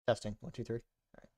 Testing. 1, 2, 3. All right.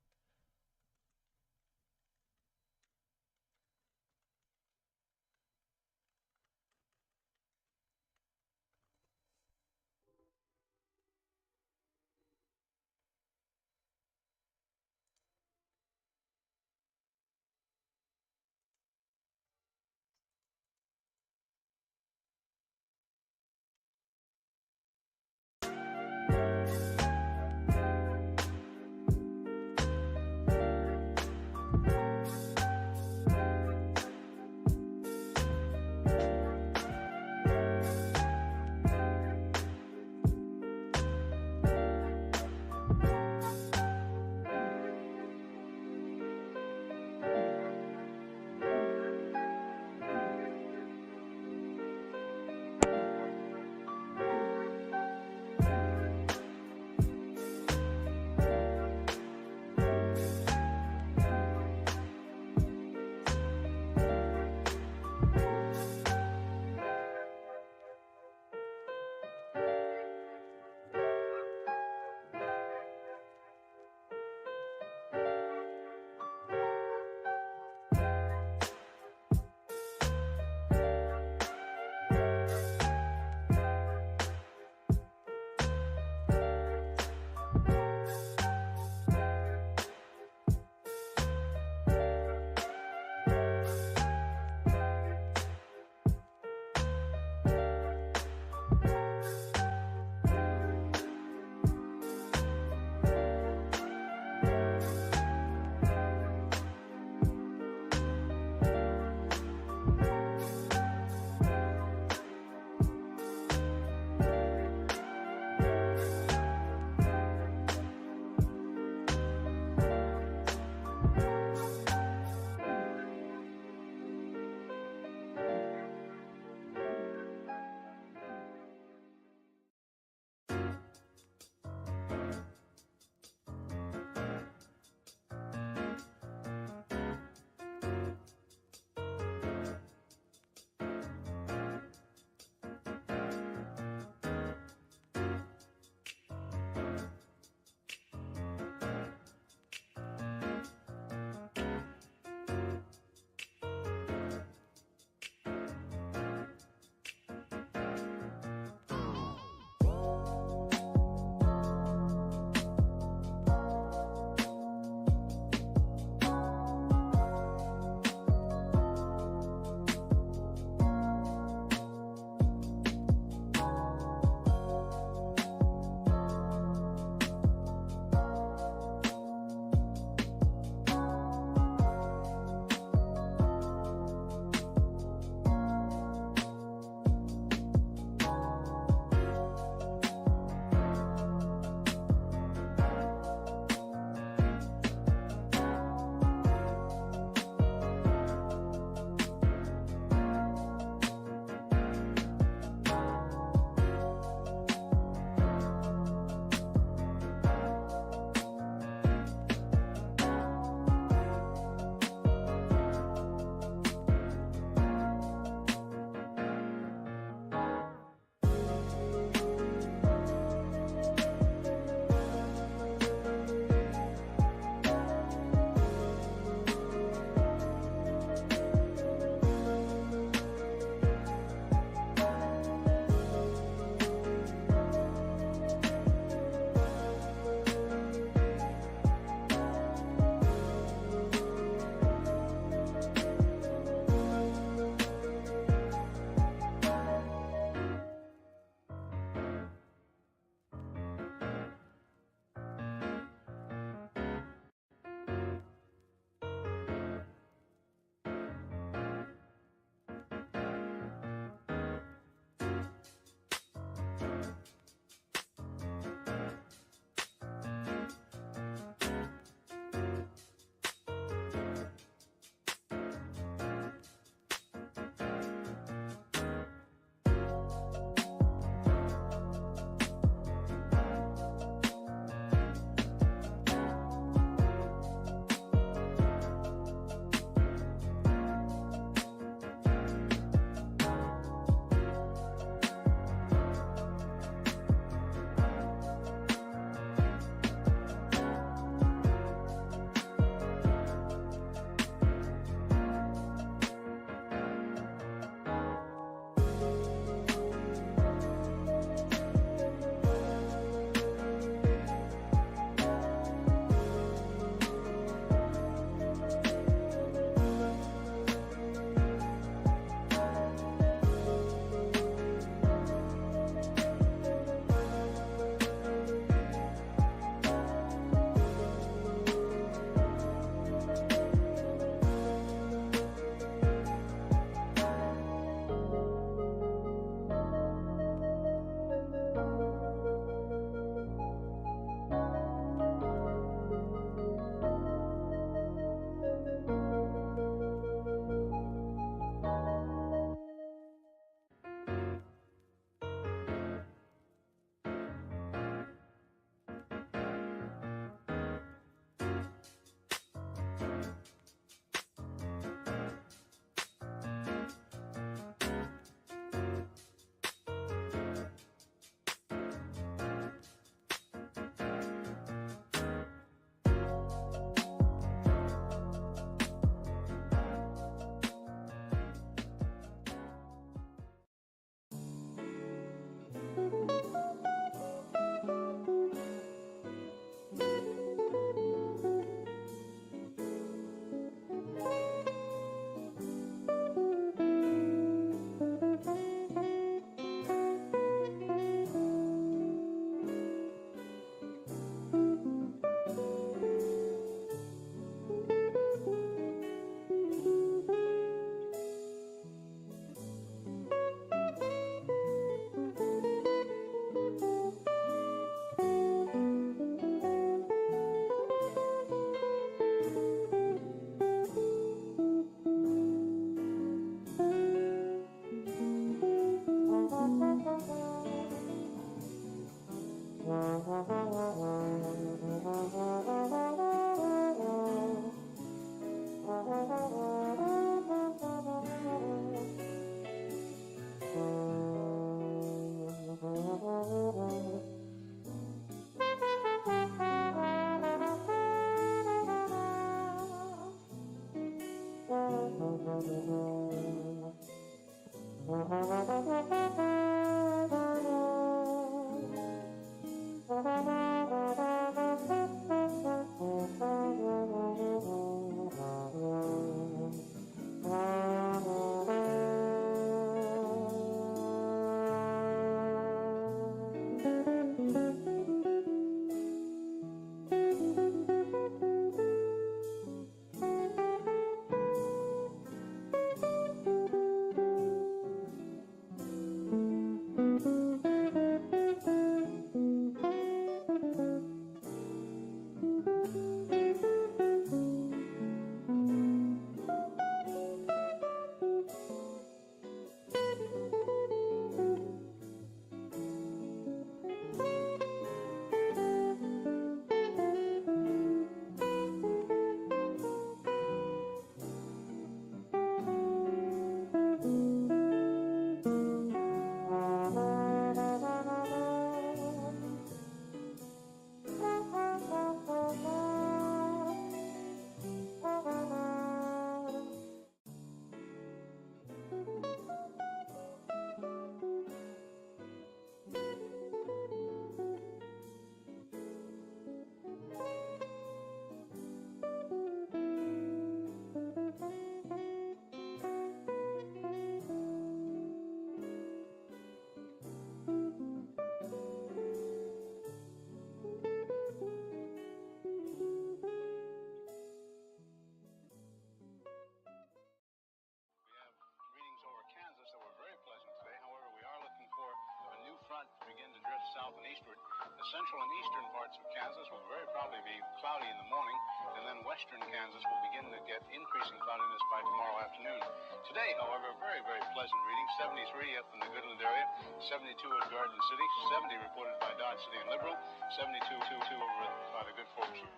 Kansas that were very pleasant today. However, we are looking for a new front to begin to drift south and eastward. The central and eastern parts of Kansas will very probably be cloudy in the morning, and then western Kansas will begin to get increasing cloudiness by tomorrow afternoon. Today, however, very, very pleasant reading. 73 up in the Goodland area, 72 at Garden City, 70 reported by Dodge City and Liberal, 72 over by the good folks of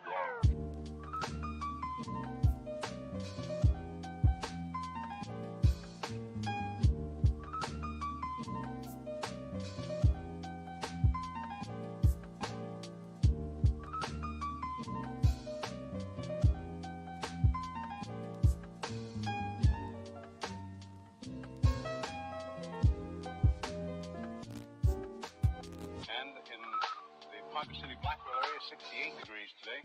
And in the Ponca City Blackwell area, 68 degrees today.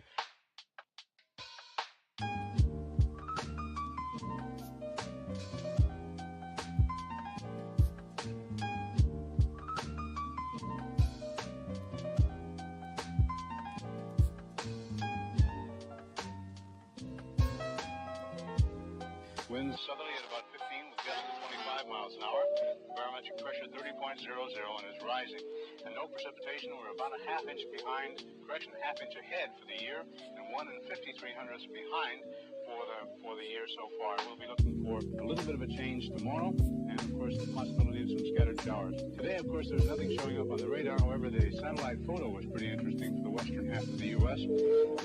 Winds southerly at about 15 with gusts of 25 miles an hour. Barometric pressure 30.00 and is rising. And no precipitation. We're about a half-inch behind, half inch ahead for the year, and 1 53/100 behind for the year so far. We'll be looking for a little bit of a change tomorrow. And and of course the possibility of some scattered showers. Today, of course, there's nothing showing up on the radar. However, the satellite photo was pretty interesting for the western half of the U.S.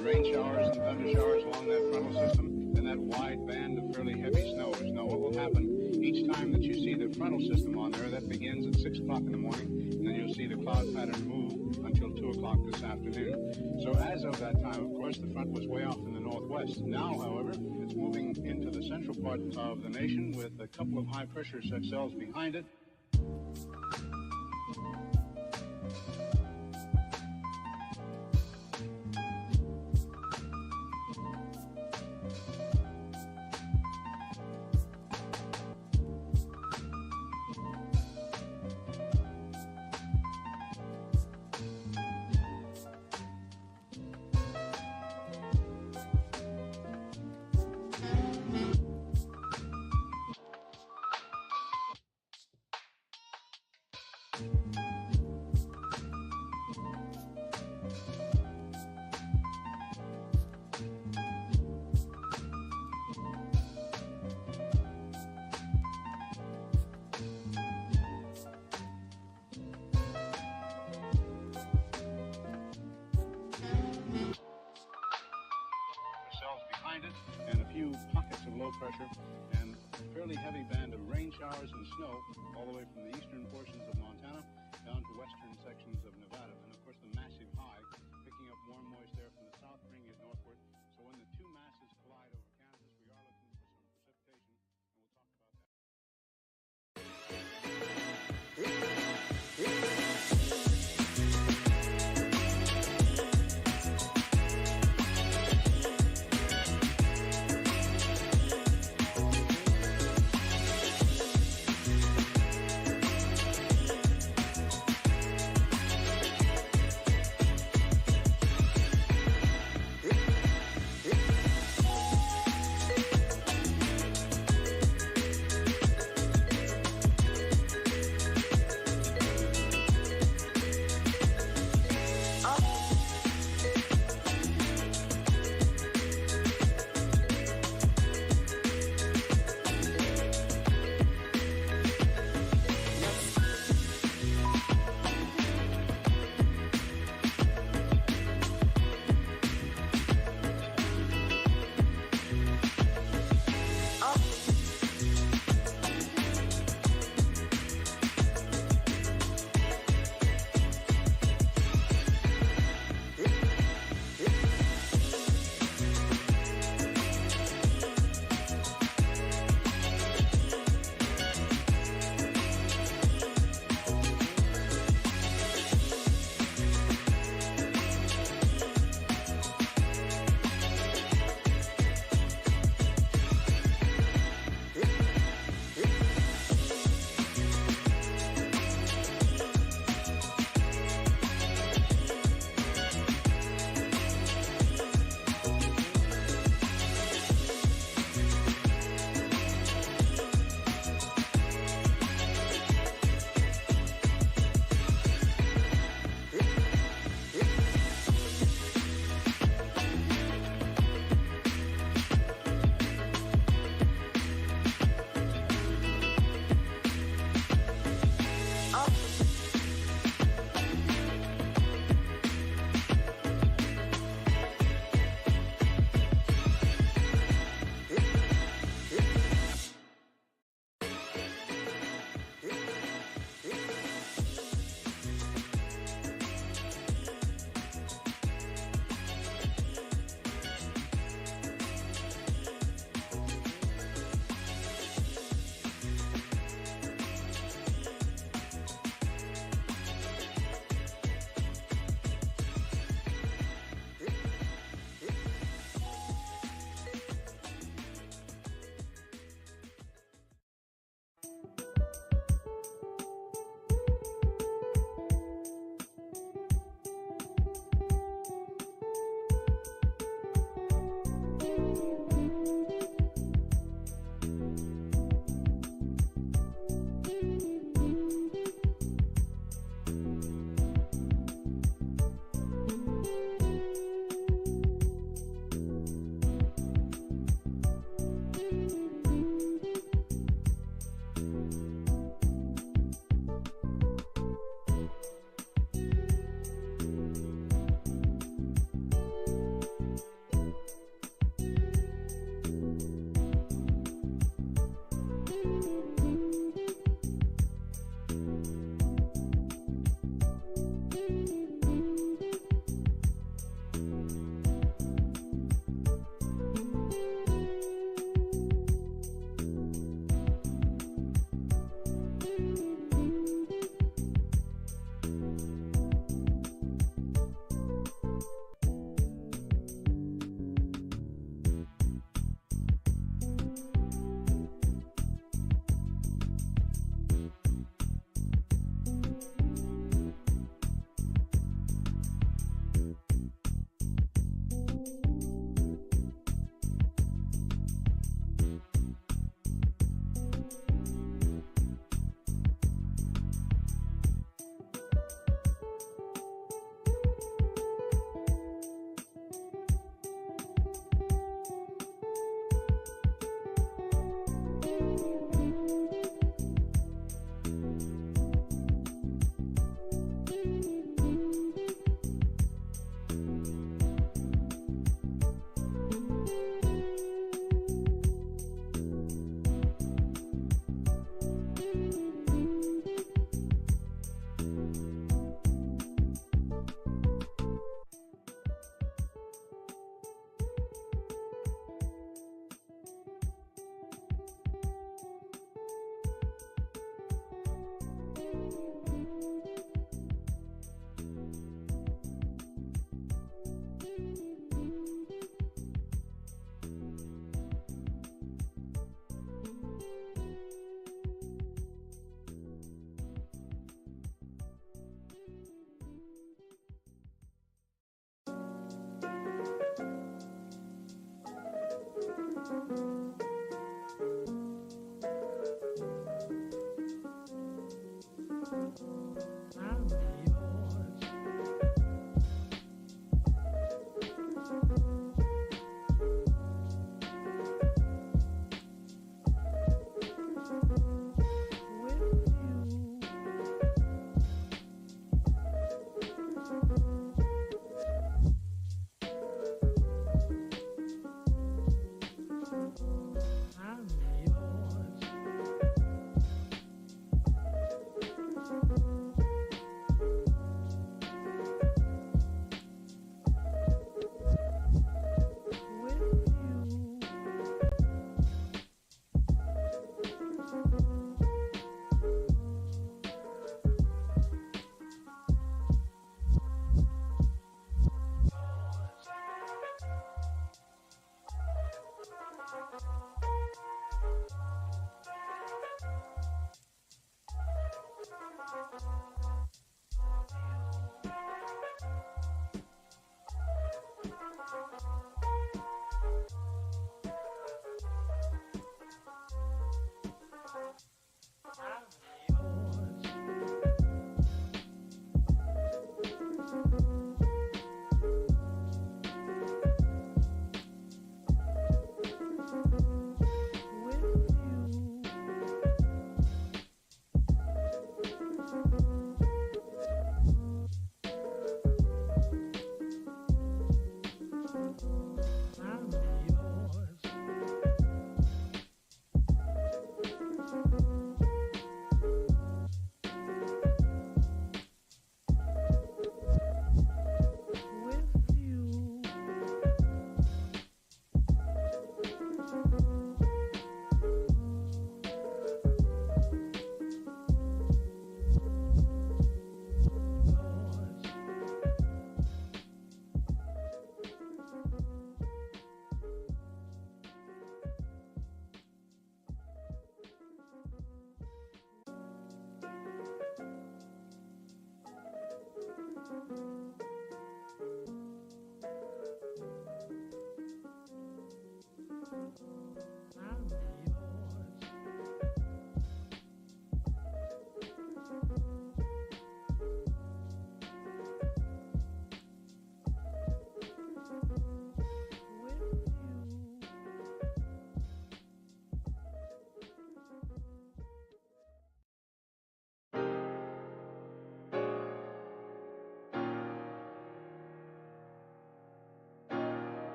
Rain showers and thunder showers along that frontal system, and that wide band of fairly heavy snows. Now, what will happen each time that you see the frontal system on there, that begins at 6 o'clock in the morning, and then you'll see the cloud pattern move until 2 o'clock this afternoon. So as of that time, of course, the front was way off in the northwest. Now, however, it's moving into the central part of the nation with a couple of high-pressure cells behind it. Behind it, and a few pockets of low pressure, and a fairly heavy band of rain showers and snow all the way from the eastern portions of Montana down to western sections of Nevada. And of course the massive high picking up warm moist air from the south, bringing it northward. So when the two masses collide over Kansas, we are looking for some precipitation, and we'll talk about that.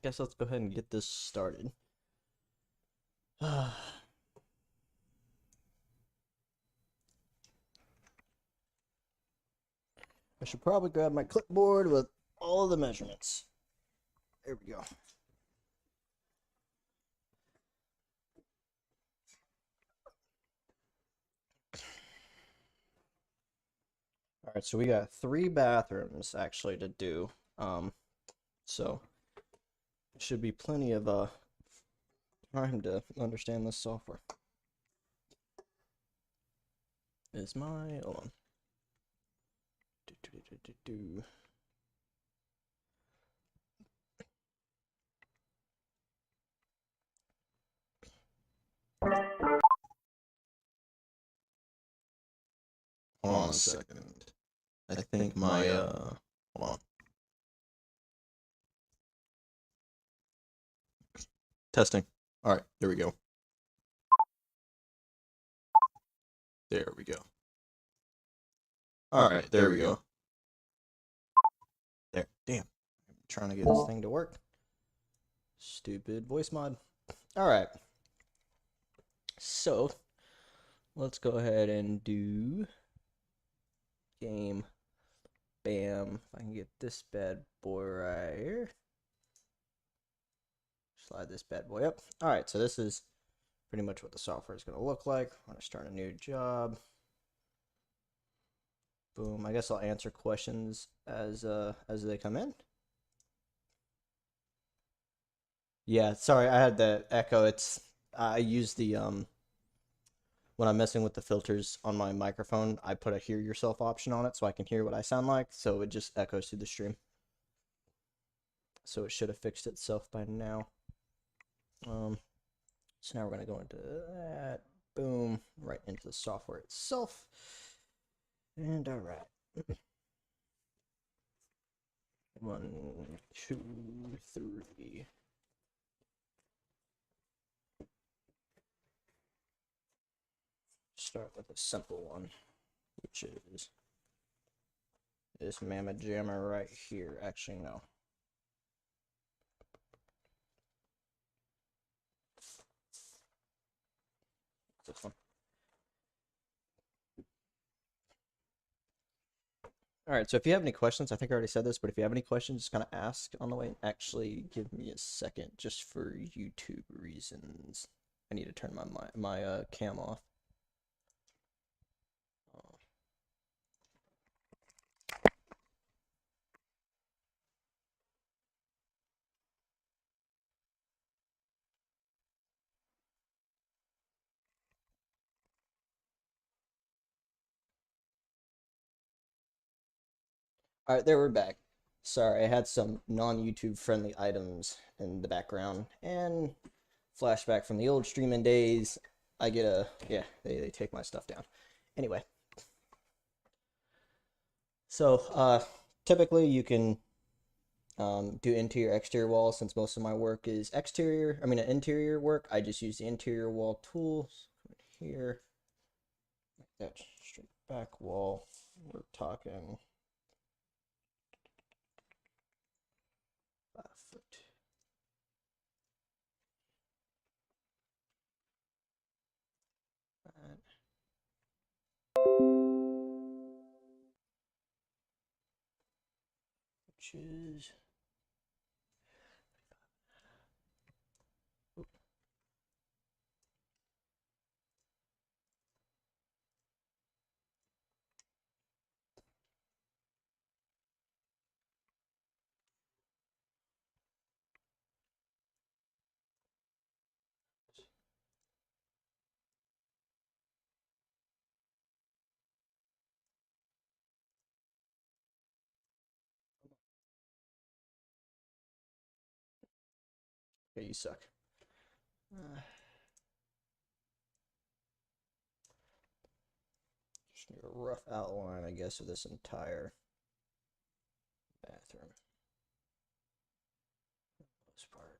guess let's go ahead and get this started. I should probably grab my clipboard with all of the measurements. There we go. All right, so we got 3 bathrooms actually to do. So should be plenty of time to understand this software. Is my hold on. Hold on a second. I think my hold on. Testing. All right, there we go. There we go. All right, there we go. There. Damn. I'm trying to get this thing to work. Stupid voice mod. All right. So, let's go ahead and do game. Bam. If I can get this bad boy right here. Slide this bad boy up. All right, so this is pretty much what the software is going to look like. I'm going to start a new job. Boom. I guess I'll answer questions as they come in. Yeah, sorry, I had the echo. I use the when I'm messing with the filters on my microphone, I put a hear yourself option on it so I can hear what I sound like, so it just echoes through the stream. So it should have fixed itself by now. So now we're going to go into that. Boom, right into the software itself. And all right. 1, 2, 3. Start with a simple one, which is this mamma jammer right here. Actually, no. This one. All right, so if you have any questions, I think I already said this, but if you have any questions, just kind of ask on the way. Actually, give me a second just for YouTube reasons. I need to turn my cam off. All right, there we're back. Sorry, I had some non-YouTube friendly items in the background and flashback from the old streaming days. I get yeah, they take my stuff down. Anyway, so typically you can do interior exterior walls. Since most of my work is interior work, I just use the interior wall tools here. That straight back wall, we're talking 5 foot. Which is okay, you suck. Just need a rough outline, I guess, of this entire bathroom. This part.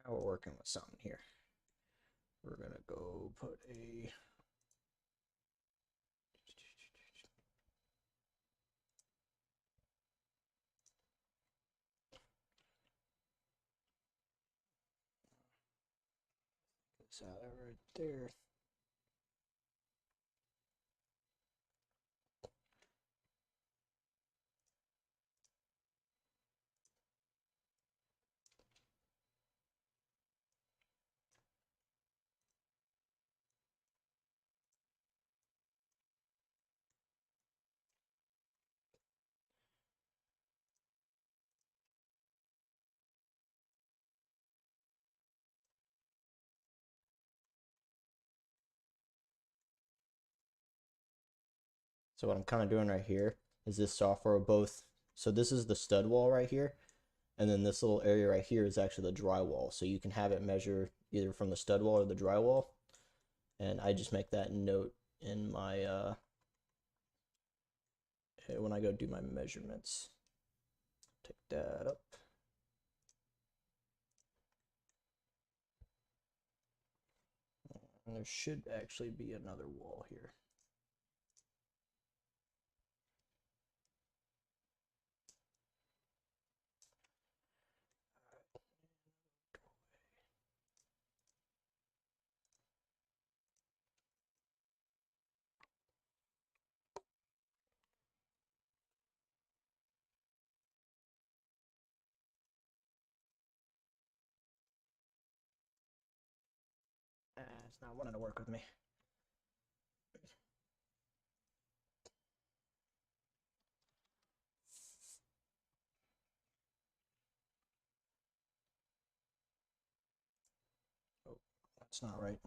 Now we're working with something here. We're gonna go put a this out right there. So what I'm kind of doing right here is this software both. So this is the stud wall right here, and then this little area right here is actually the drywall. So you can have it measure either from the stud wall or the drywall. And I just make that note in my when I go do my measurements. Take that up. And there should actually be another wall here. It's not wanting to work with me. Oh, that's not right.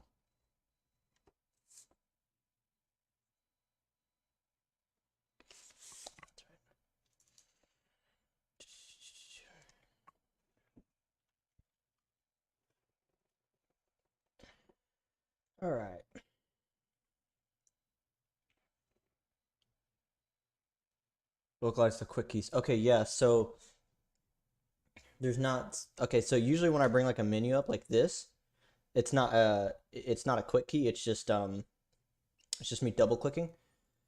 All right. Localize the quick keys. Okay, yeah, so there's not okay, so usually when I bring like a menu up like this, it's not a quick key, it's just me double clicking.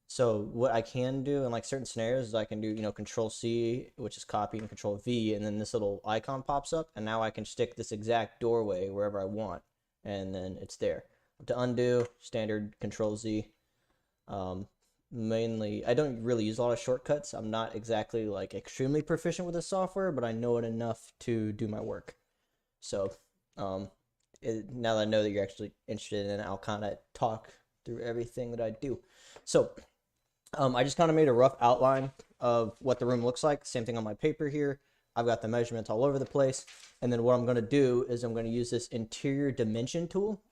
So what I can do in like certain scenarios is I can do, control C, which is copy, and control V, and then this little icon pops up, and now I can stick this exact doorway wherever I want, and then it's there. To undo, standard control Z. Mainly, I don't really use a lot of shortcuts. I'm not exactly like extremely proficient with the software, but I know it enough to do my work. So now that I know that you're actually interested in it, I'll kind of talk through everything that I do. So I just kind of made a rough outline of what the room looks like. Same thing on my paper here. I've got the measurements all over the place. And then what I'm going to do is I'm going to use this interior dimension tool.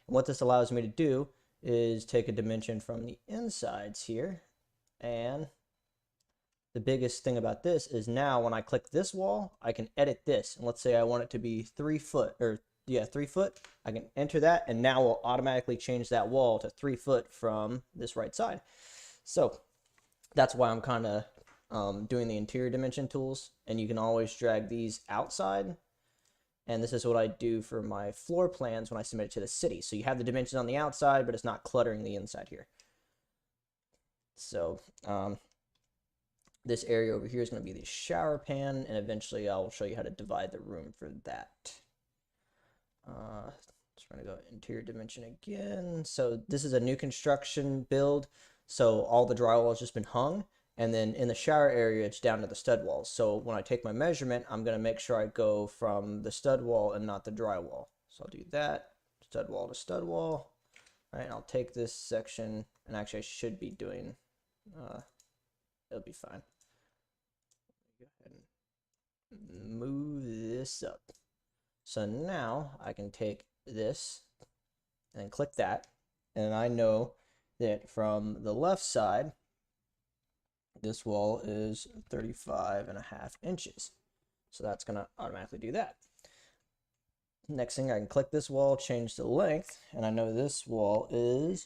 And what this allows me to do is take a dimension from the insides here. And the biggest thing about this is now when I click this wall, I can edit this. And let's say I want it to be 3 foot, or yeah, 3 foot. I can enter that, and now we'll automatically change that wall to 3 foot from this right side. So that's why I'm kind of doing the interior dimension tools, and you can always drag these outside. And this is what I do for my floor plans when I submit it to the city. So you have the dimensions on the outside, but it's not cluttering the inside here. So this area over here is going to be the shower pan, and eventually I'll show you how to divide the room for that. Just going to go interior dimension again. So this is a new construction build. So all the drywall has just been hung. And then in the shower area, it's down to the stud walls. So when I take my measurement, I'm going to make sure I go from the stud wall and not the drywall. So I'll do that, stud wall to stud wall. All right, and I'll take this section, and actually I should be doing, it'll be fine. Go ahead and move this up. So now I can take this and click that, and I know that from the left side, this wall is 35.5 inches. So that's going to automatically do that. Next thing, I can click this wall, change the length, and I know this wall is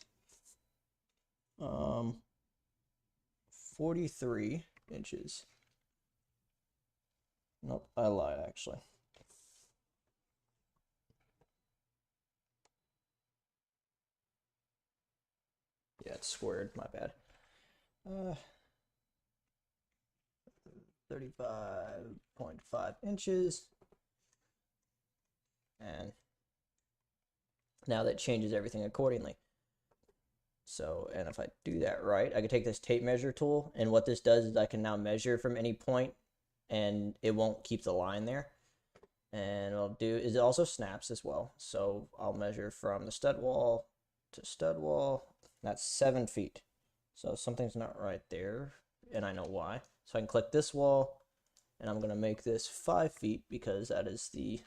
43 inches. Nope, I lied actually. Yeah, it's squared, my bad. 35.5 inches. And now that changes everything accordingly. So, and if I do that right, I can take this tape measure tool, and what this does is I can now measure from any point, and it won't keep the line there. And what I'll do is it also snaps as well. So I'll measure from the stud wall to stud wall. That's 7 feet. So something's not right there, and I know why. So I can click this wall, and I'm gonna make this 5 feet because that is the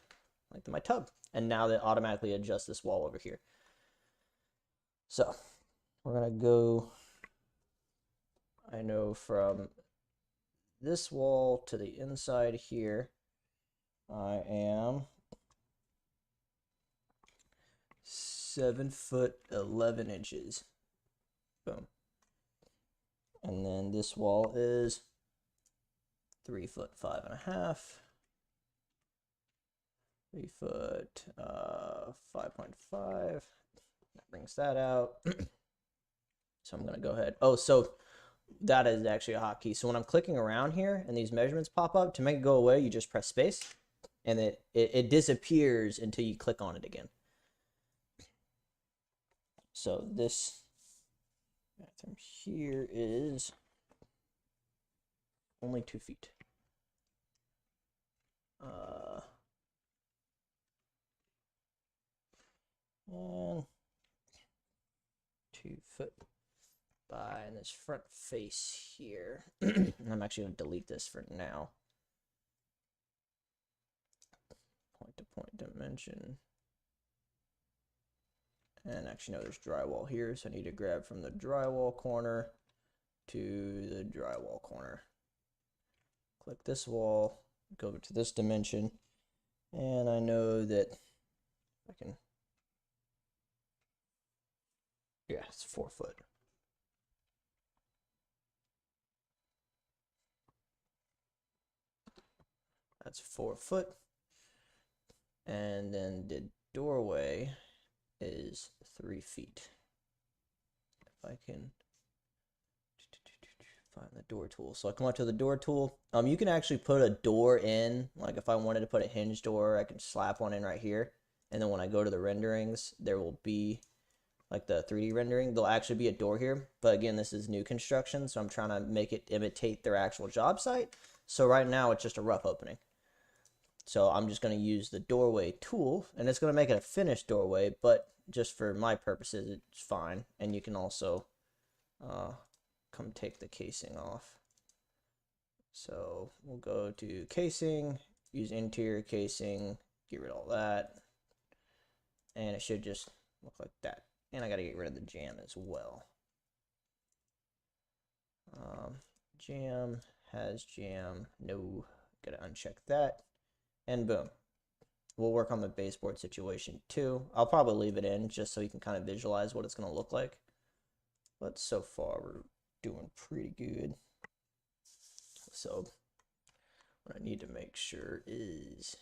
length of my tub. And now they automatically adjust this wall over here. So we're gonna go, I know from this wall to the inside here, I am 7 foot 11 inches. Boom. And then this wall is 3 foot 5.5. 3 foot 5.5. That brings that out. So I'm gonna go ahead. Oh, so that is actually a hotkey. So when I'm clicking around here and these measurements pop up, to make it go away, you just press space, and it disappears until you click on it again. So this bathroom here is only 2 feet. And 2 foot by, and this front face here. I'm actually going to delete this for now. Point to point dimension. And actually, no, there's drywall here, so I need to grab from the drywall corner to the drywall corner. Click this wall, go over to this dimension, and I know that I can, yeah, it's 4 foot. That's 4 foot. And then the doorway is 3 feet. If I can find the door tool. So I come up to the door tool. You can actually put a door in. Like if I wanted to put a hinge door, I can slap one in right here. And then when I go to the renderings, there will be like the 3D rendering. There'll actually be a door here. But again, this is new construction, so I'm trying to make it imitate their actual job site. So right now it's just a rough opening. So I'm just going to use the doorway tool, and it's going to make it a finished doorway, but just for my purposes, it's fine. And you can also come take the casing off. So we'll go to casing, use interior casing, get rid of all that, and it should just look like that. And I got to get rid of the jam as well. Jam has jam. No, got to uncheck that. And boom. We'll work on the baseboard situation too. I'll probably leave it in just so you can kind of visualize what it's going to look like. But so far, we're doing pretty good. So what I need to make sure is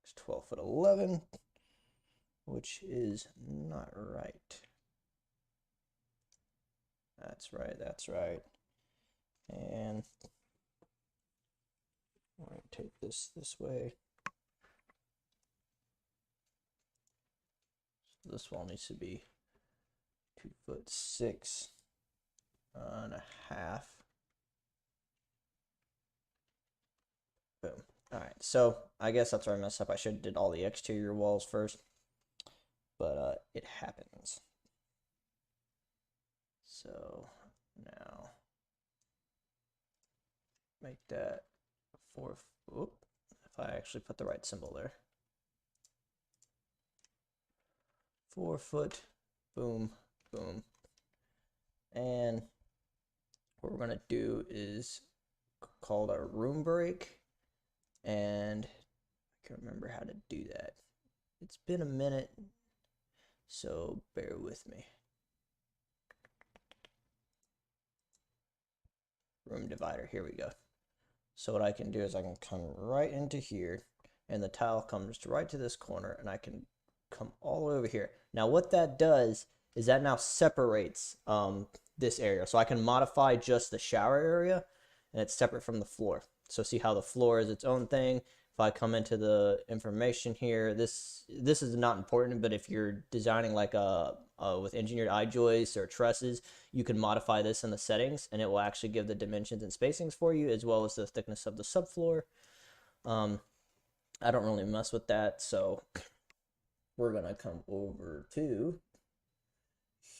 it's 12 foot 11, which is not right. That's right, that's right. And I'm going to take this way. So this wall needs to be 2 foot 6.5. Boom. All right, so I guess that's where I messed up. I should have did all the exterior walls first, but it happens. So now make that 4. Oop, if I actually put the right symbol there. 4 foot. Boom, boom. And what we're gonna do is called a room break, and I can't remember how to do that. It's been a minute, so bear with me. Room divider, here we go. So what I can do is I can come right into here, and the tile comes right to this corner, and I can come all the way over here. Now what that does is that now separates this area. So I can modify just the shower area, and it's separate from the floor. So see how the floor is its own thing. If I come into the information here, this is not important, but if you're designing like with engineered I-joists or trusses, you can modify this in the settings, and it will actually give the dimensions and spacings for you, as well as the thickness of the subfloor. I don't really mess with that, so we're gonna come over to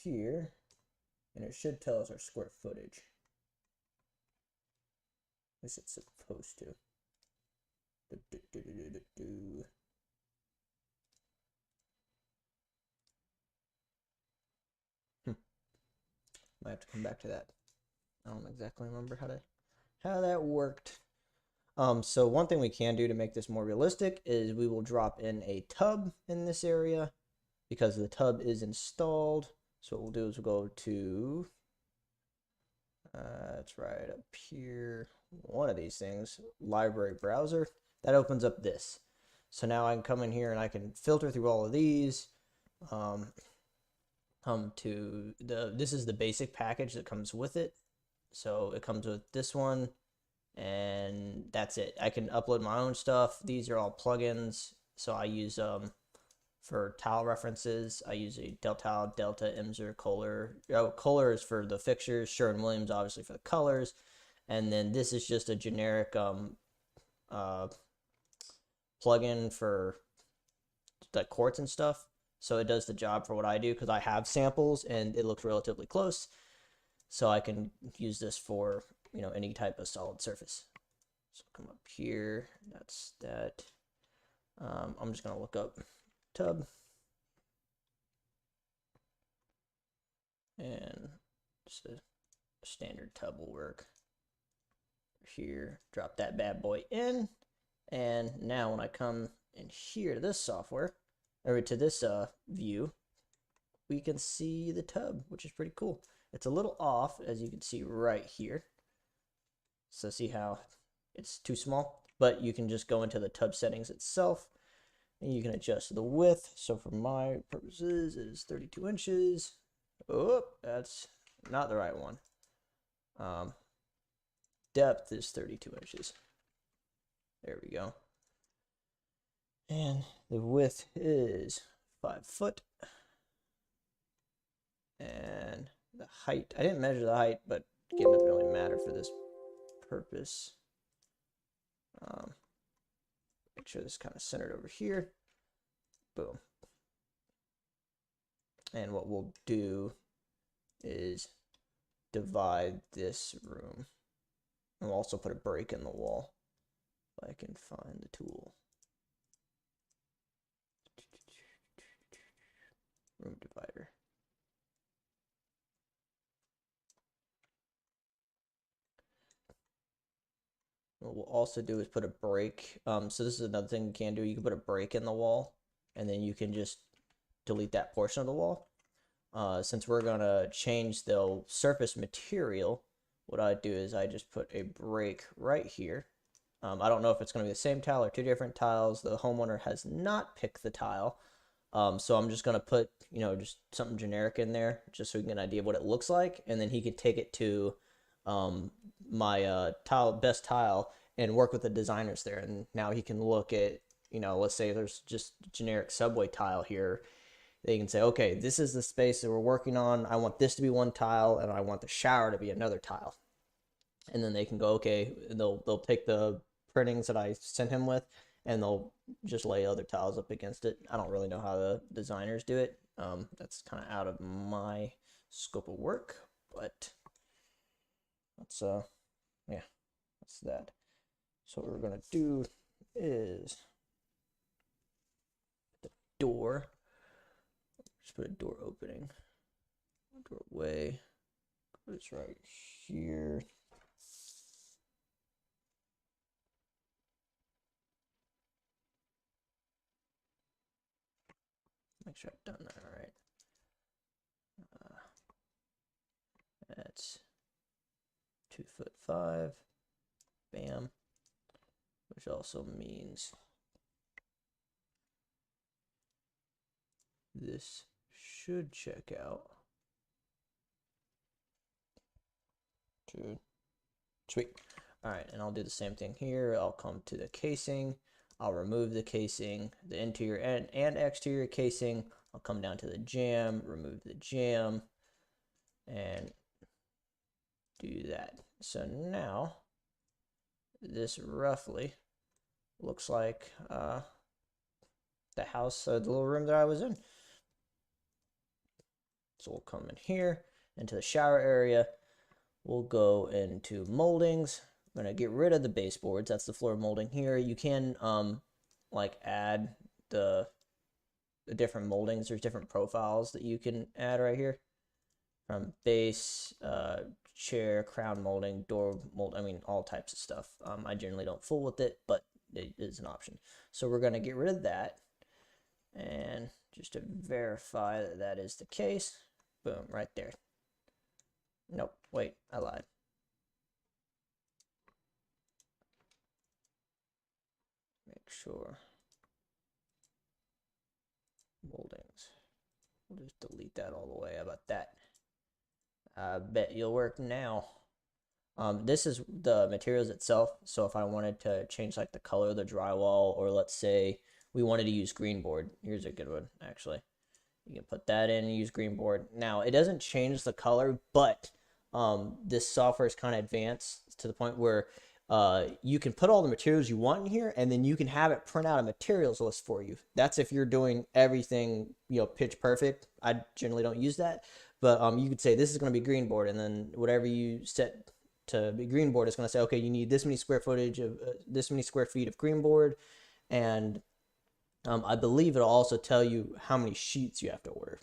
here, and it should tell us our square footage. At least it's supposed to. Might have to come back to that. I don't exactly remember how that worked. So one thing we can do to make this more realistic is we will drop in a tub in this area because the tub is installed. So what we'll do is we'll go to, it's right up here, one of these things, library browser. That opens up this. So now I can come in here and I can filter through all of these. Come to this is the basic package that comes with it. So it comes with this one, and that's it. I can upload my own stuff. These are all plugins. So I use for tile references, I use a Delta, Imser, Kohler. Kohler is for the fixtures, Sherwin-Williams obviously for the colors, and then this is just a generic plugin for like quartz and stuff. So it does the job for what I do because I have samples and it looks relatively close. So I can use this for, you know, any type of solid surface. So come up here, that's that. I'm just gonna look up tub. And just a standard tub will work. Here, drop that bad boy in. And now when I come in here to this software, or to this view, we can see the tub, which is pretty cool. It's a little off, as you can see right here. So see how it's too small, but you can just go into the tub settings itself, and you can adjust the width. So for my purposes, it is 32 inches. Oh, that's not the right one. Depth is 32 inches. There we go. And the width is 5 foot. And the height, I didn't measure the height, but again, it doesn't really matter for this purpose. Make sure this is kind of centered over here. Boom. And what we'll do is divide this room. And we'll also put a break in the wall. If I can find the tool. Room divider. What we'll also do is put a break. So this is another thing you can do. You can put a break in the wall, and then you can just delete that portion of the wall. Since we're gonna change the surface material, what I do is I just put a break right here. I don't know if it's gonna be the same tile or two different tiles. The homeowner has not picked the tile. So I'm just gonna put, you know, just something generic in there just so we can get an idea of what it looks like, and then he could take it to my best tile and work with the designers there. And now he can look at, you know, let's say there's just generic subway tile here. They can say, okay, this is the space that we're working on. I want this to be one tile, and I want the shower to be another tile. And then they can go, okay, and they'll take the printings that I sent him with, and they'll just lay other tiles up against it. I don't really know how the designers do it. That's kind of out of my scope of work, but that's yeah, that's that. So what we're gonna do is the door. Just put a door opening, doorway. It's right here. Make sure I've done that all right. That's 2'5". Bam. which also means this should check out. Dude. Sweet. All right, and I'll do the same thing here. I'll come to the casing. I'll remove the casing, the interior and exterior casing. I'll come down to the jamb, remove the jamb, and do that. So now this roughly looks like the house, the little room that I was in. So we'll come in here into the shower area. We'll go into moldings. I'm gonna get rid of the baseboards. That's the floor molding here. You can like add the different moldings. There's different profiles that you can add right here, from base, chair, crown molding, door mold. I mean, all types of stuff. I generally don't fool with it, but it is an option. So we're gonna get rid of that, and just to verify that that is the case, boom, right there. Nope, wait, I lied. Make sure. Moldings. We'll just delete that all the way. How about that? I bet you'll work now. This is the materials itself. So if I wanted to change like the color of the drywall, or let's say we wanted to use green board. Here's a good one, actually. You can put that in and use green board. Now, it doesn't change the color, but this software is kind of advanced to the point where you can put all the materials you want in here, and then you can have it print out a materials list for you. That's if you're doing everything, pitch perfect. I generally don't use that, but you could say this is going to be green board, and then whatever you set to be green board is going to say, okay, you need this many square footage of this many square feet of green board, and I believe it'll also tell you how many sheets you have to order.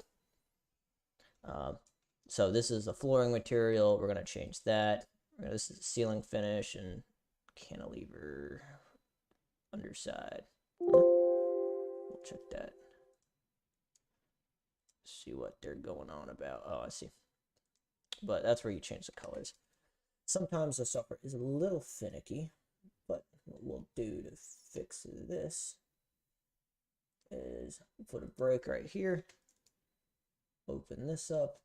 So this is the flooring material. We're going to change that. This is ceiling finish and cantilever underside. We'll check that. See what they're going on about. Oh, I see. But that's where you change the colors. Sometimes the software is a little finicky, but what we'll do to fix this is put a break right here. Open this up.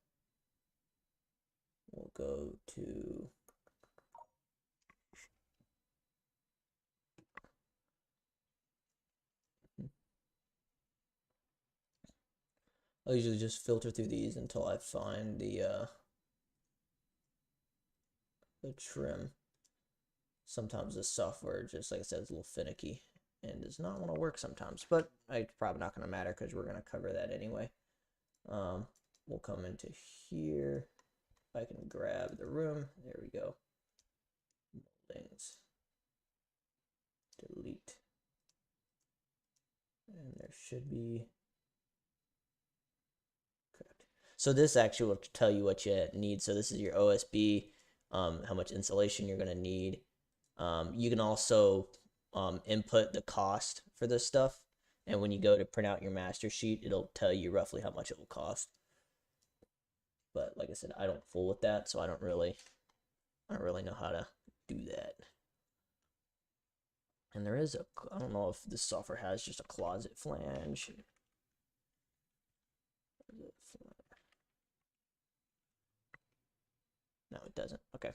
We'll go to I'll usually just filter through these until I find the trim. Sometimes the software, just like I said, is a little finicky and does not want to work sometimes, but it's probably not going to matter because we're going to cover that anyway. We'll come into here. I can grab the room. There we go. Moldings. Delete. And there should be. Correct. So this actually will tell you what you need. So this is your OSB, how much insulation you're going to need. You can also input the cost for this stuff. And when you go to print out your master sheet, it'll tell you roughly how much it will cost. But like I said, I don't fool with that, so I don't really know how to do that. And there is I don't know if this software has just a closet flange. No, it doesn't. Okay.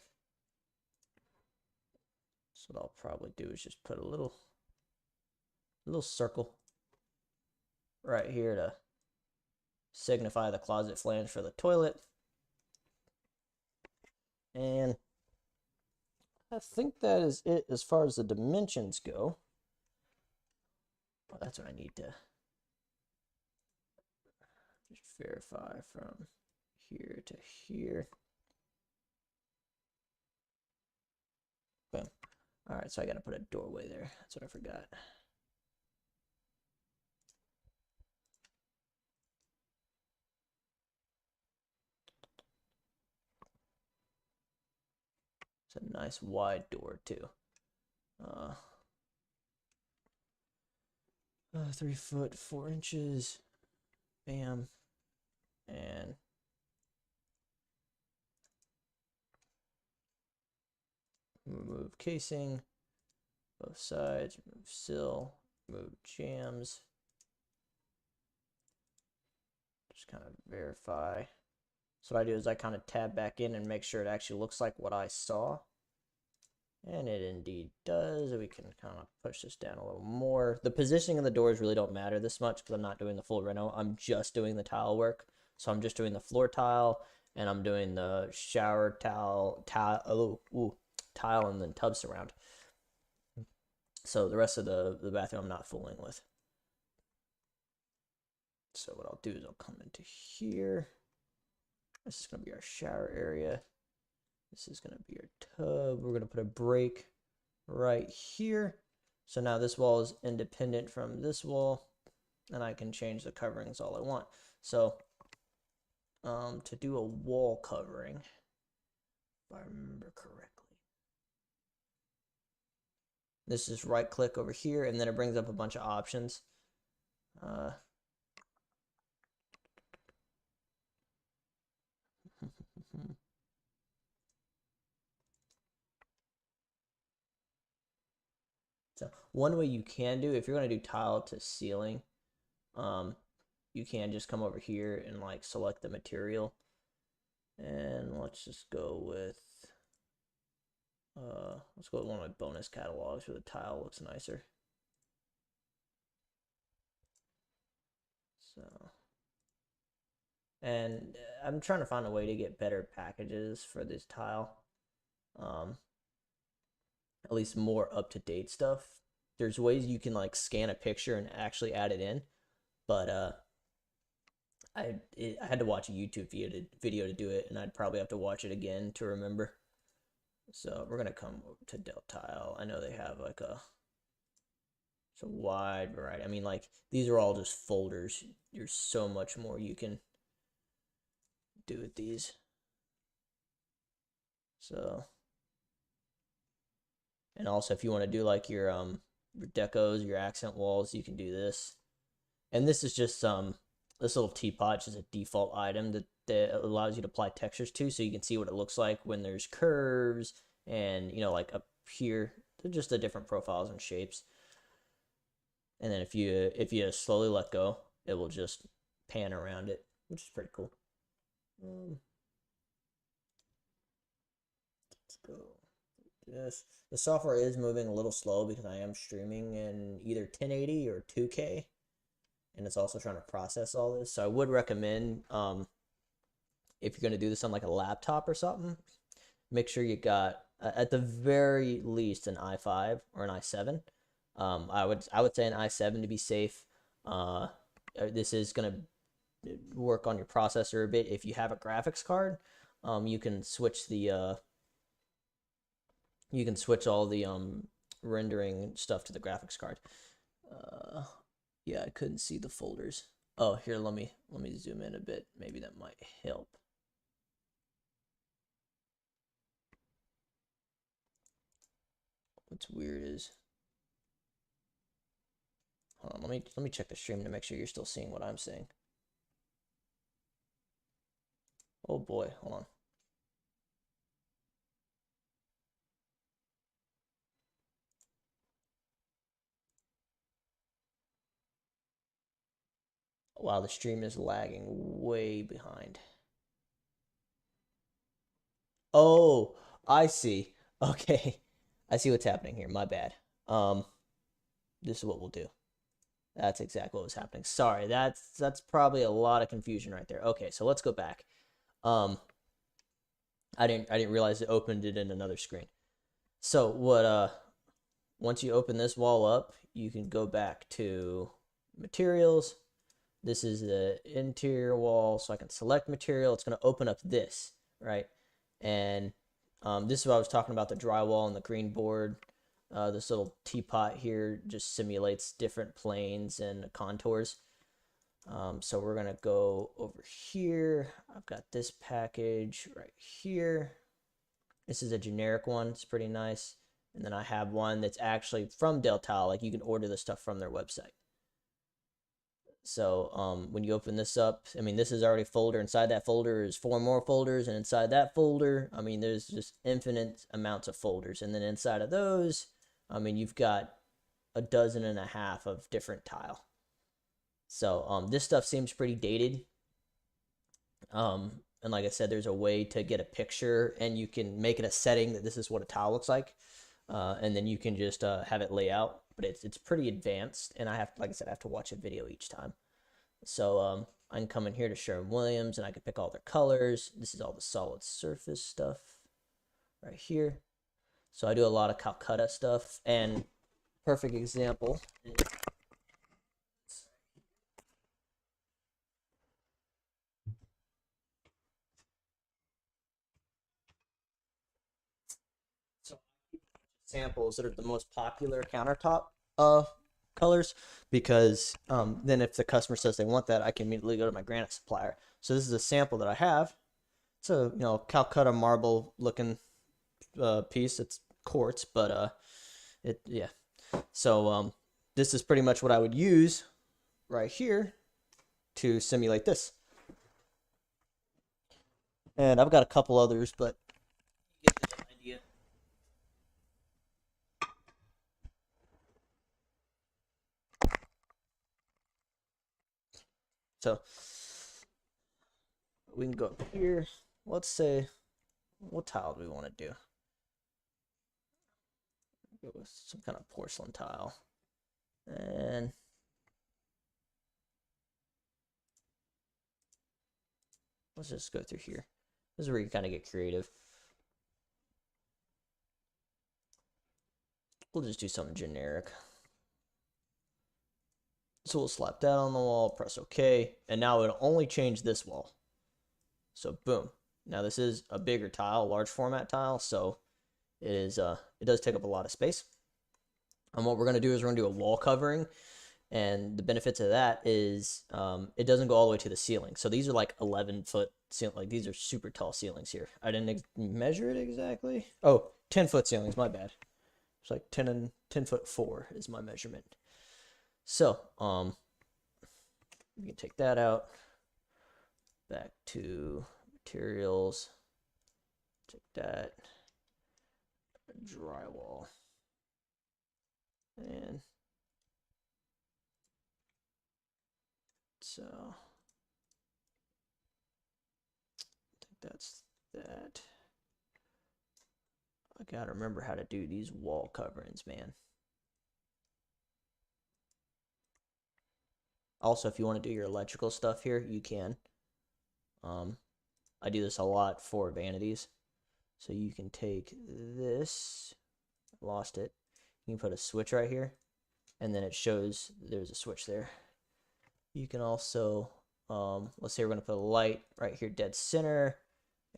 So what I'll probably do is just put a little circle right here to signify the closet flange for the toilet. And I think that is it as far as the dimensions go. Well, that's what I need to just verify from here to here. Boom. All right, so I got to put a doorway there. That's what I forgot. It's a nice wide door too. 3 foot 4 inches. Bam. And remove casing. both sides, remove sill, remove jams. Just kind of verify. So what I do is I kind of tab back in and make sure it actually looks like what I saw. And it indeed does. We can kind of push this down a little more. The positioning of the doors really don't matter this much because I'm not doing the full reno. I'm just doing the tile work. So I'm just doing the floor tile and I'm doing the shower tile, tile and then tub surround. So the rest of the bathroom I'm not fooling with. So what I'll do is I'll come into here. This is going to be our shower area. This is going to be our tub. We're going to put a break right here. So now this wall is independent from this wall, and I can change the coverings all I want. So to do a wall covering, if I remember correctly, this is right click over here, and then it brings up a bunch of options. So one way you can do, if you're going to do tile to ceiling, you can just come over here and like select the material. And let's just go with, let's go with one of my bonus catalogs where the tile looks nicer. So, and I'm trying to find a way to get better packages for this tile. At least more up-to-date stuff. There's ways you can like scan a picture and actually add it in, but I had to watch a YouTube video to do it, and I'd probably have to watch it again to remember. So we're gonna come over to Del Tile. I know they have like it's a wide variety. I mean, like these are all just folders. There's so much more you can do with these. So, and also if you want to do like your decos, your accent walls, you can do this. And this is just this little teapot is a default item that allows you to apply textures to, so you can see what it looks like when there's curves and, you know, like up here, they're just the different profiles and shapes. And then if you slowly let go, it will just pan around it, which is pretty cool. Let's go. This the software is moving a little slow because I am streaming in either 1080 or 2K, and it's also trying to process all this. So I would recommend, if you're going to do this on like a laptop or something, make sure you got at the very least an i5 or an i7. I would say an i7 to be safe. This is going to work on your processor a bit. If you have a graphics card, you can switch the you can switch all the rendering stuff to the graphics card. Yeah, I couldn't see the folders. Oh, here, let me zoom in a bit. Maybe that might help. What's weird is, hold on, let me check the stream to make sure you're still seeing what I'm seeing. Oh boy, hold on. Wow, the stream is lagging way behind. Oh, I see. Okay. I see what's happening here. My bad. This is what we'll do. That's exactly what was happening. Sorry, that's probably a lot of confusion right there. Okay, so let's go back. I didn't realize it opened it in another screen. So what once you open this wall up, you can go back to materials. This is the interior wall, so I can select material. It's going to open up this, right? And this is what I was talking about, the drywall and the green board. This little teapot here just simulates different planes and contours. So we're going to go over here. I've got this package right here. This is a generic one. It's pretty nice. And then I have one that's actually from Del Tile. Like you can order the stuff from their website. So when you open this up, I mean, this is already a folder. Inside that folder is 4 more folders. And inside that folder, I mean, there's just infinite amounts of folders. And then inside of those, I mean, you've got a dozen and a half of different tile. So this stuff seems pretty dated. And like I said, there's a way to get a picture, and you can make it a setting that this is what a tile looks like, and then you can just have it lay out. But it's pretty advanced, and I have, like I said, I have to watch a video each time. So I can come in here to Sherwin-Williams, and I can pick all their colors. This is all the solid surface stuff right here. So I do a lot of Calcutta stuff, and perfect example. So samples that are the most popular countertop colors, because then if the customer says they want that, I can immediately go to my granite supplier. So this is a sample that I have. It's a Calcutta marble looking piece. It's quartz, but yeah. So this is pretty much what I would use right here to simulate this. And I've got a couple others, but you get the idea. So we can go up here. Let's say, what tile do we want to do? Go with some kind of porcelain tile. And let's just go through here. This is where you kind of get creative. We'll just do something generic. So we'll slap that on the wall, press OK, and now it'll only change this wall. So boom. Now this is a bigger tile, large format tile, so it does take up a lot of space. And what we're going to do is we're going to do a wall covering, and the benefits of that is it doesn't go all the way to the ceiling. So these are like 11-foot ceiling, like these are super tall ceilings here. I didn't measure it exactly. Oh, 10-foot ceilings, my bad. It's like 10'4" is my measurement. So we can take that out. Back to materials. Take that. Drywall. And so I think that's that. I gotta remember how to do these wall coverings, man. Also, if you want to do your electrical stuff here, you can. I do this a lot for vanities. So you can take this, lost it. You can put a switch right here, and then it shows there's a switch there. You can also, let's say we're going to put a light right here, dead center.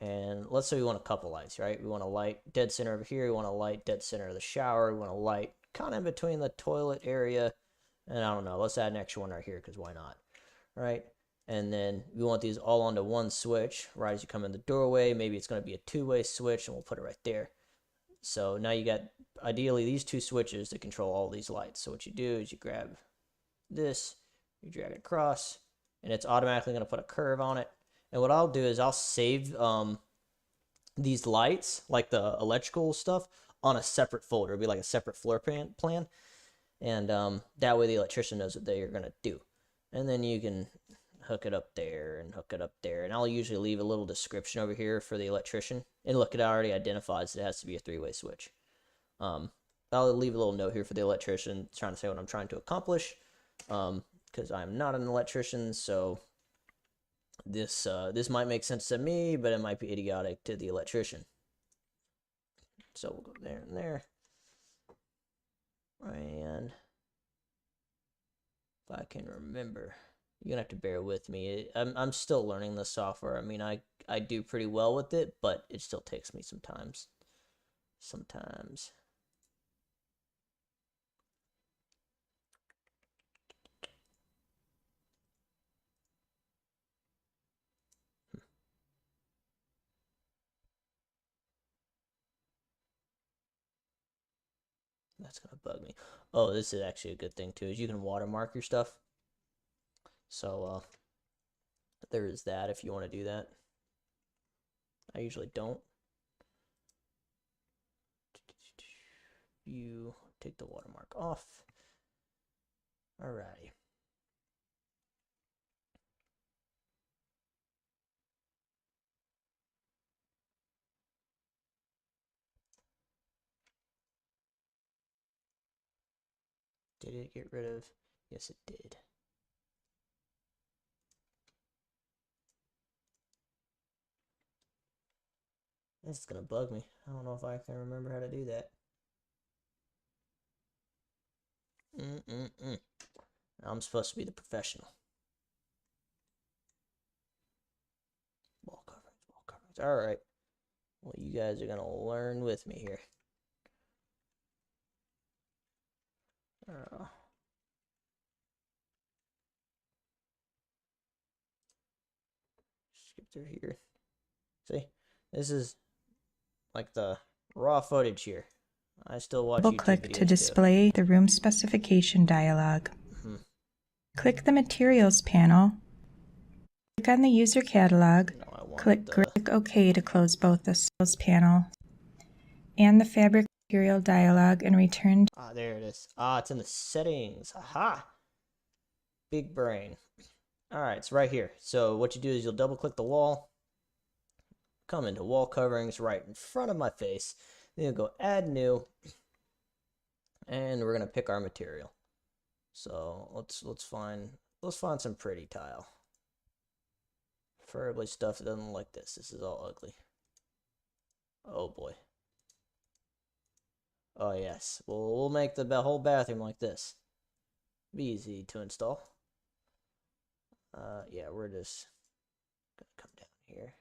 And let's say we want a couple lights, right? We want a light dead center over here. We want a light dead center of the shower. We want a light kind of in between the toilet area. And I don't know, let's add an extra one right here because why not, right? And then we want these all onto one switch, right as you come in the doorway. Maybe it's going to be a two-way switch, and we'll put it right there. So now you got, ideally, these two switches to control all these lights. So what you do is you grab this, you drag it across, and it's automatically going to put a curve on it. And what I'll do is I'll save these lights, like the electrical stuff, on a separate folder. It'll be like a separate floor plan. And that way the electrician knows what they are going to do. And then you can hook it up there and hook it up there. And I'll usually leave a little description over here for the electrician. And look, it already identifies that it has to be a three-way switch. I'll leave a little note here for the electrician trying to say what I'm trying to accomplish. Because I'm not an electrician, so this might make sense to me, but it might be idiotic to the electrician. So we'll go there and there. And if I can remember, you're gonna have to bear with me. I'm still learning the software. I mean, I do pretty well with it, but it still takes me sometimes. That's gonna bug me. Oh, this is actually a good thing too, is you can watermark your stuff. So there is that if you want to do that. I usually don't. view, take the watermark off. Alrighty. Did it get rid of? Yes, it did. This is gonna bug me. I don't know if I can remember how to do that. I'm supposed to be the professional. Wall coverings, wall coverings. All right. Well, you guys are gonna learn with me here. Skip through here. See, this is like the raw footage here. I still watch YouTube Double-click videos to display the room specification dialog. Click the Materials panel. Click on the User Catalog. Click OK to close both the Sales panel and the Fabric Material dialog and return. There it is. It's in the settings. Aha! Big brain. All right, it's right here. So what you do is you'll double-click the wall, come into wall coverings right in front of my face. Then you'll go Add New, and we're gonna pick our material. So let's find some pretty tile. Preferably stuff that doesn't look like this. This is all ugly. Oh boy. Oh yes. We'll make the whole bathroom like this. Be easy to install. Yeah, we're just gonna come down here.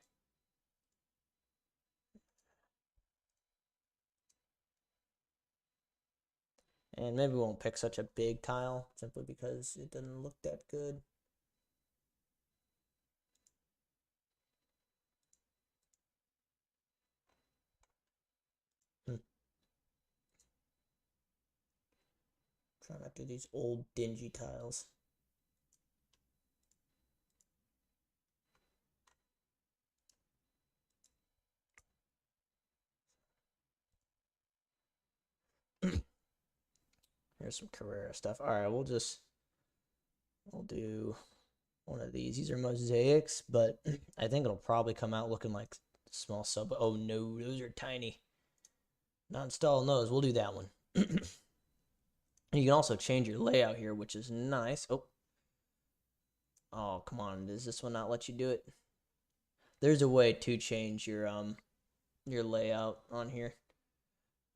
And maybe we won't pick such a big tile simply because it doesn't look that good. Try not to do these old dingy tiles. Here's some Carrera stuff. All right, we'll do one of these. These are mosaics, but I think it'll probably come out looking like small sub. Oh no, those are tiny. Not installing those. We'll do that one. You can also change your layout here, which is nice. Oh, come on. Does this one not let you do it? There's a way to change your layout on here.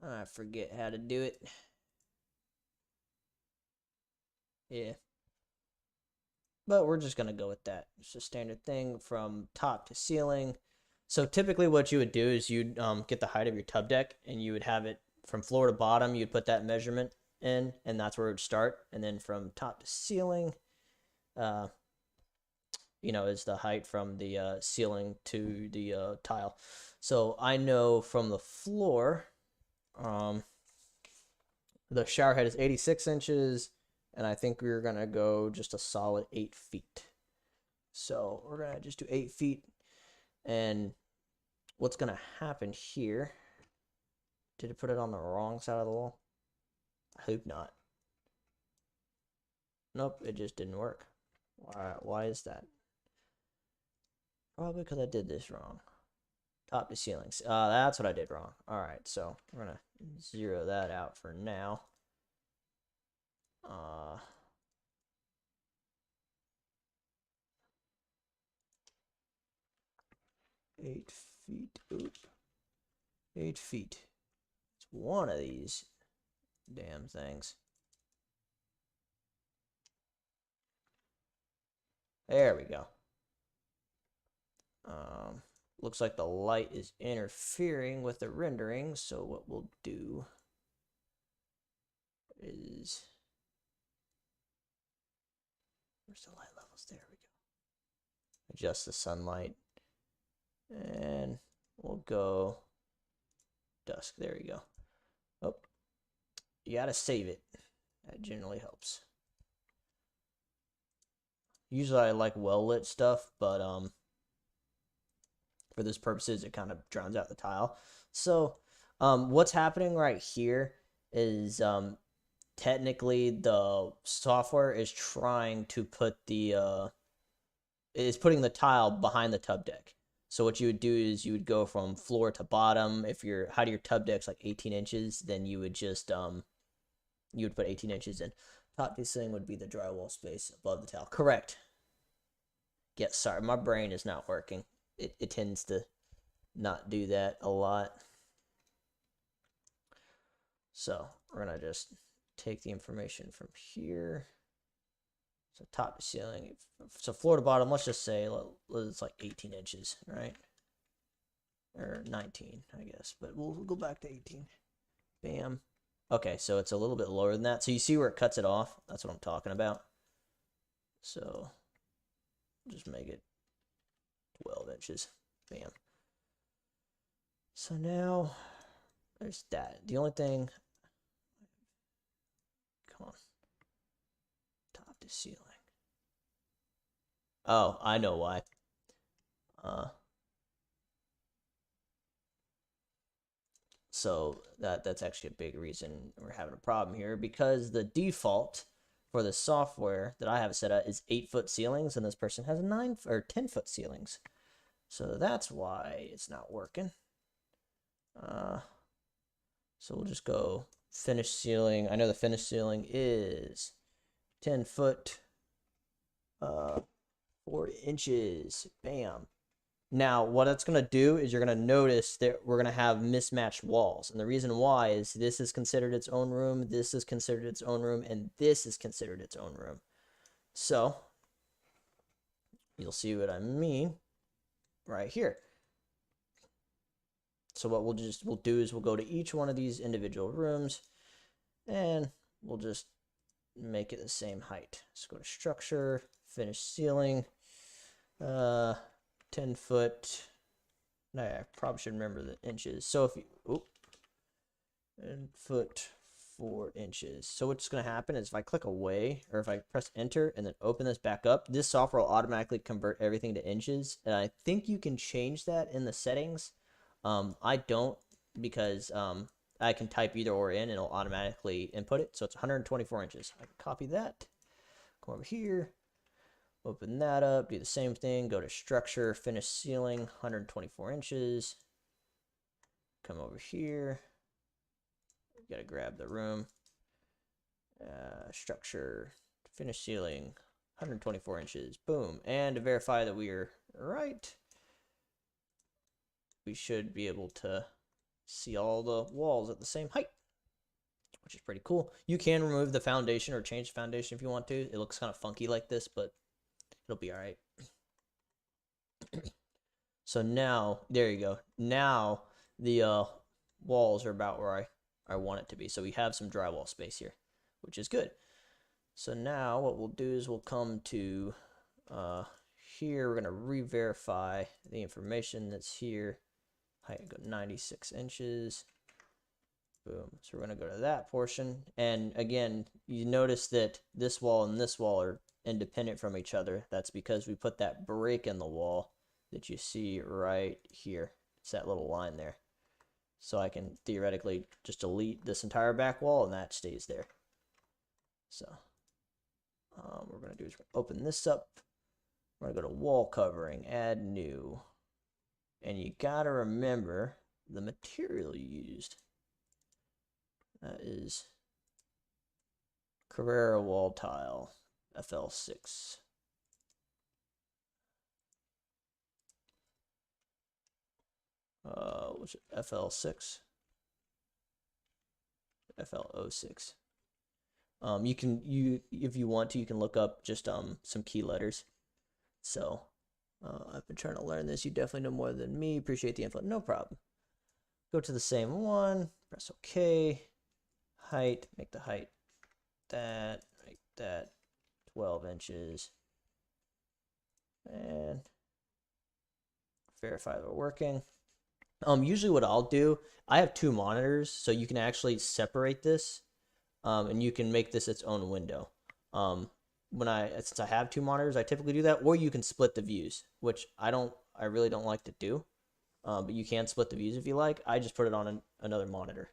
I forget how to do it. Yeah. But we're just going to go with that. It's a standard thing from top to ceiling. So typically what you would do is you'd get the height of your tub deck, and you would have it from floor to bottom. You'd put that measurement in, and that's where it would start. And then from top to ceiling, is the height from the ceiling to the tile. So I know from the floor, the shower head is 86 inches, and I think we're going to go just a solid 8 feet. So we're going to just do 8 feet. And what's going to happen here, did it put it on the wrong side of the wall? I hope not. Nope, it just didn't work. Why is that? Probably because I did this wrong. Top to ceilings. That's what I did wrong. All right, so we're going to zero that out for now. 8 feet. Oop. 8 feet. It's one of these damn things. There we go. Looks like the light is interfering with the rendering, so what we'll do is, where's the light levels? There we go. Adjust the sunlight, and we'll go dusk. There we go. Oh, you gotta save it. That generally helps. Usually I like well lit stuff, but for this purposes, it kind of drowns out the tile. So what's happening right here is technically the software is trying to put the is putting the tile behind the tub deck. So what you would do is you would go from floor to bottom. If your height of your tub deck's like 18 inches, then you would just you would put 18 inches in. Top of this thing would be the drywall space above the tile. Correct. Yeah, sorry, my brain is not working. It tends to not do that a lot. So we're gonna just take the information from here. So top to ceiling, so floor to bottom, let's just say it's like 18 inches, right? Or 19, I guess, but we'll go back to 18. Bam. Okay, so it's a little bit lower than that. So you see where it cuts it off? That's what I'm talking about. So just make it 12 inches. Bam. So now there's that. The only thing, come on, top to ceiling. Oh, I know why. So that's actually a big reason we're having a problem here, because the default for the software that I have set up is 8-foot ceilings, and this person has 9 or 10-foot ceilings. So that's why it's not working. So we'll just go finished ceiling. I know the finished ceiling is 10 foot, 4 inches. Bam. Now, what that's going to do is you're going to notice that we're going to have mismatched walls. And the reason why is this is considered its own room, this is considered its own room, and this is considered its own room. So, you'll see what I mean right here. So what we'll do is we'll go to each one of these individual rooms, and we'll just make it the same height. So go to structure, finish ceiling, 10 foot. No, I probably should remember the inches. So if you, 10 foot 4 inches. So what's going to happen is if I click away, or if I press enter and then open this back up, this software will automatically convert everything to inches. And I think you can change that in the settings. I don't, because I can type either or in and it'll automatically input it. So it's 124 inches. I can copy that, come over here, open that up, do the same thing, go to structure, finish ceiling, 124 inches. Come over here, you gotta grab the room, structure, finish ceiling, 124 inches, boom. And to verify that we are right, we should be able to see all the walls at the same height, which is pretty cool. You can remove the foundation or change the foundation if you want to. It looks kind of funky like this, but it'll be all right. So now, there you go. Now the walls are about where I want it to be. So we have some drywall space here, which is good. So now what we'll do is we'll come to here. We're going to re-verify the information that's here. Height, go 96 inches. Boom. So we're going to go to that portion. And again, you notice that this wall and this wall are independent from each other. That's because we put that break in the wall that you see right here. It's that little line there. So I can theoretically just delete this entire back wall and that stays there. So what we're going to do is open this up. We're going to go to wall covering, add new. And you gotta remember the material you used. That is Carrera wall tile, FL6. What's it? FL6? FL06. If you want to, you can look up just some key letters. So I've been trying to learn this. You definitely know more than me. Appreciate the info. No problem. Go to the same one. Press OK. Height. Make the height that. Make that 12 inches. And verify we're working. Usually what I'll do, I have 2 monitors, so you can actually separate this, and you can make this its own window. Since I have 2 monitors, I typically do that, or you can split the views, which I really don't like to do, but you can split the views if you like. I just put it on another monitor.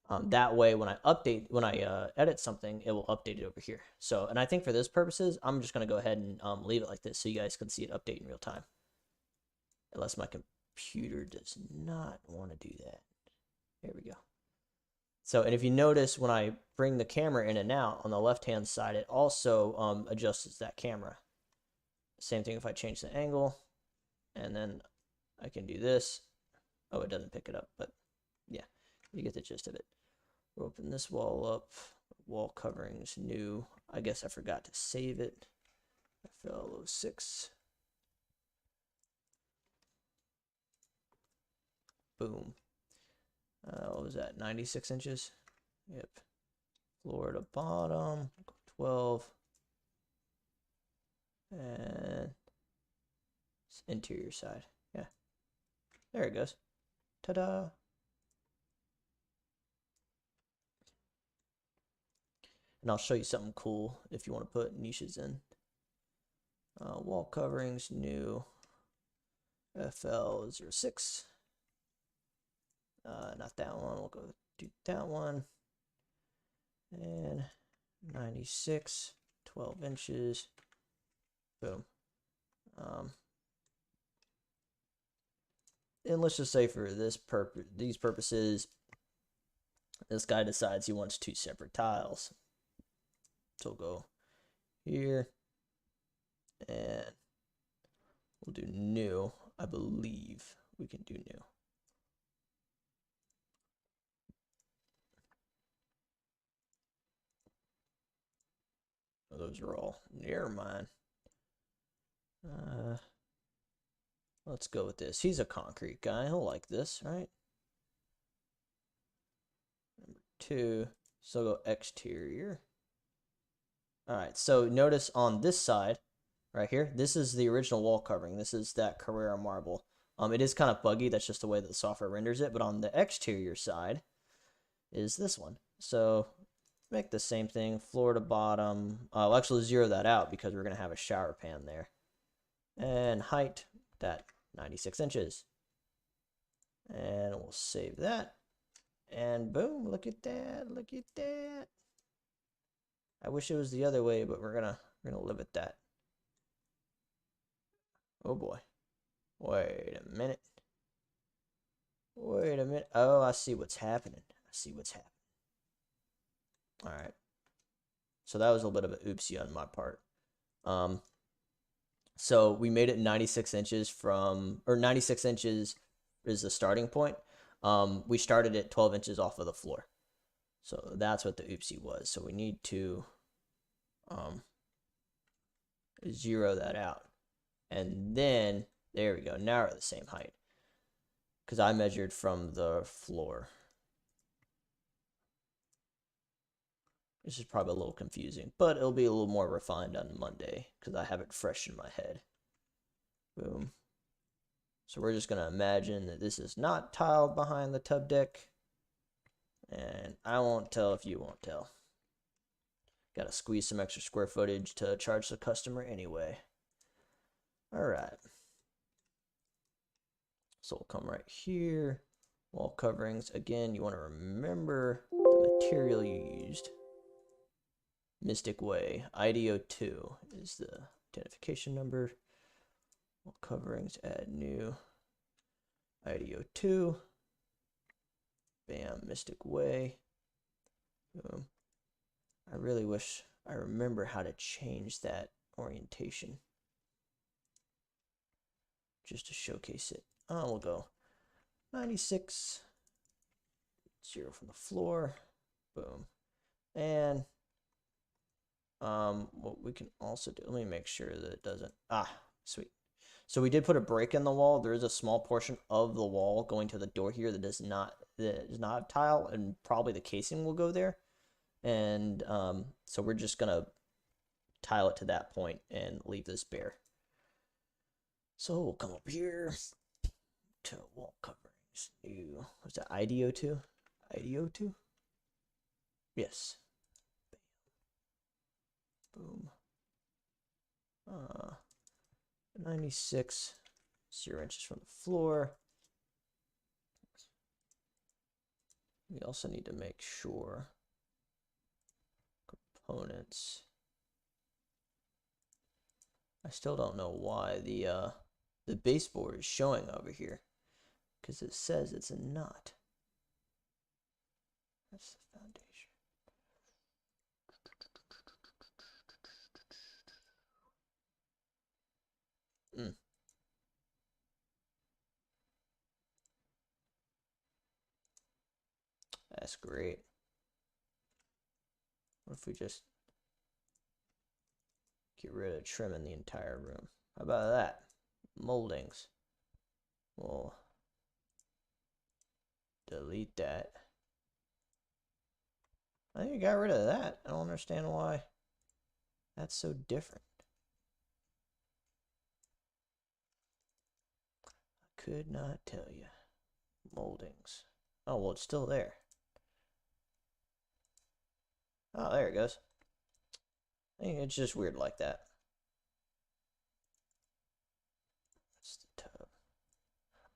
That way, when I edit something, it will update it over here. So, and I think for this purposes, I'm just going to go ahead and leave it like this so you guys can see it update in real time. Unless my computer does not want to do that. There we go. So, and if you notice, when I bring the camera in and out on the left-hand side, it also adjusts that camera. Same thing if I change the angle, and then I can do this. Oh, it doesn't pick it up, but yeah, you get the gist of it. We'll open this wall up. Wall coverings, new. I guess I forgot to save it. FL06. Boom. What was that? 96 inches? Yep. Floor to bottom. 12. And interior side. Yeah. There it goes. Ta-da. And I'll show you something cool if you want to put niches in. Wall coverings, new. FL06. Not that one. We'll go do that one. And 96, 12 inches. Boom. And let's just say for these purposes, this guy decides he wants 2 separate tiles. So we'll go here, and we'll do new. I believe we can do new. Oh, those are all near mine. Let's go with this. He's a concrete guy. He'll like this, right? Number 2. So go exterior. All right. So notice on this side, right here, this is the original wall covering. This is that Carrera marble. It is kind of buggy. That's just the way that the software renders it. But on the exterior side is this one. So make the same thing, floor to bottom. I'll actually zero that out because we're going to have a shower pan there. And height, that 96 inches. And we'll save that. And boom, look at that, look at that. I wish it was the other way, but we're gonna live at that. Oh boy. Wait a minute. Wait a minute. Oh, I see what's happening. I see what's happening. All right. So that was a little bit of an oopsie on my part. So we made it 96 inches from, or 96 inches is the starting point. We started at 12 inches off of the floor. So that's what the oopsie was. So we need to zero that out. And then, there we go. Now we're at the same height. Because I measured from the floor. This is probably a little confusing, but it'll be a little more refined on Monday because I have it fresh in my head. Boom. So we're just going to imagine that this is not tiled behind the tub deck. And I won't tell if you won't tell. Got to squeeze some extra square footage to charge the customer anyway. All right. So we'll come right here. Wall coverings. Again, you want to remember the material you used. Mystic Way. IDO2 is the identification number. Wall coverings, add new. IDO2. Bam, Mystic Way. Boom. I really wish I remember how to change that orientation. Just to showcase it. We'll go 96. 0 from the floor. Boom. And what we can also do, let me make sure that it doesn't, sweet. So we did put a break in the wall. There is a small portion of the wall going to the door here that does not have tile, and probably the casing will go there. And so we're just gonna tile it to that point and leave this bare. So we'll come up here to wall coverings. New, what's that, IDO2? IDO2? Yes. Boom. 96, 0 inches from the floor. We also need to make sure components. I still don't know why the baseboard is showing over here, because it says it's not. That's the foundation. That's great. What if we just get rid of trimming the entire room? How about that? Moldings. We'll delete that. I think I got rid of that. I don't understand why that's so different. I could not tell you. Moldings. Oh, well, it's still there. Oh, there it goes. I think it's just weird like that. That's the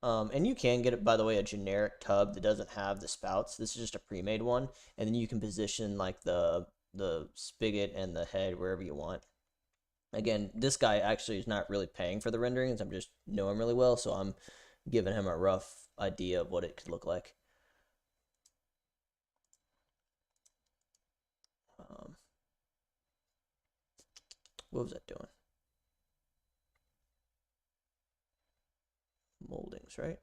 tub. And you can get it, by the way, a generic tub that doesn't have the spouts. This is just a pre-made one, and then you can position like the spigot and the head wherever you want. Again, this guy actually is not really paying for the renderings. I'm just know him really well, so I'm giving him a rough idea of what it could look like. What was that doing? Moldings, right?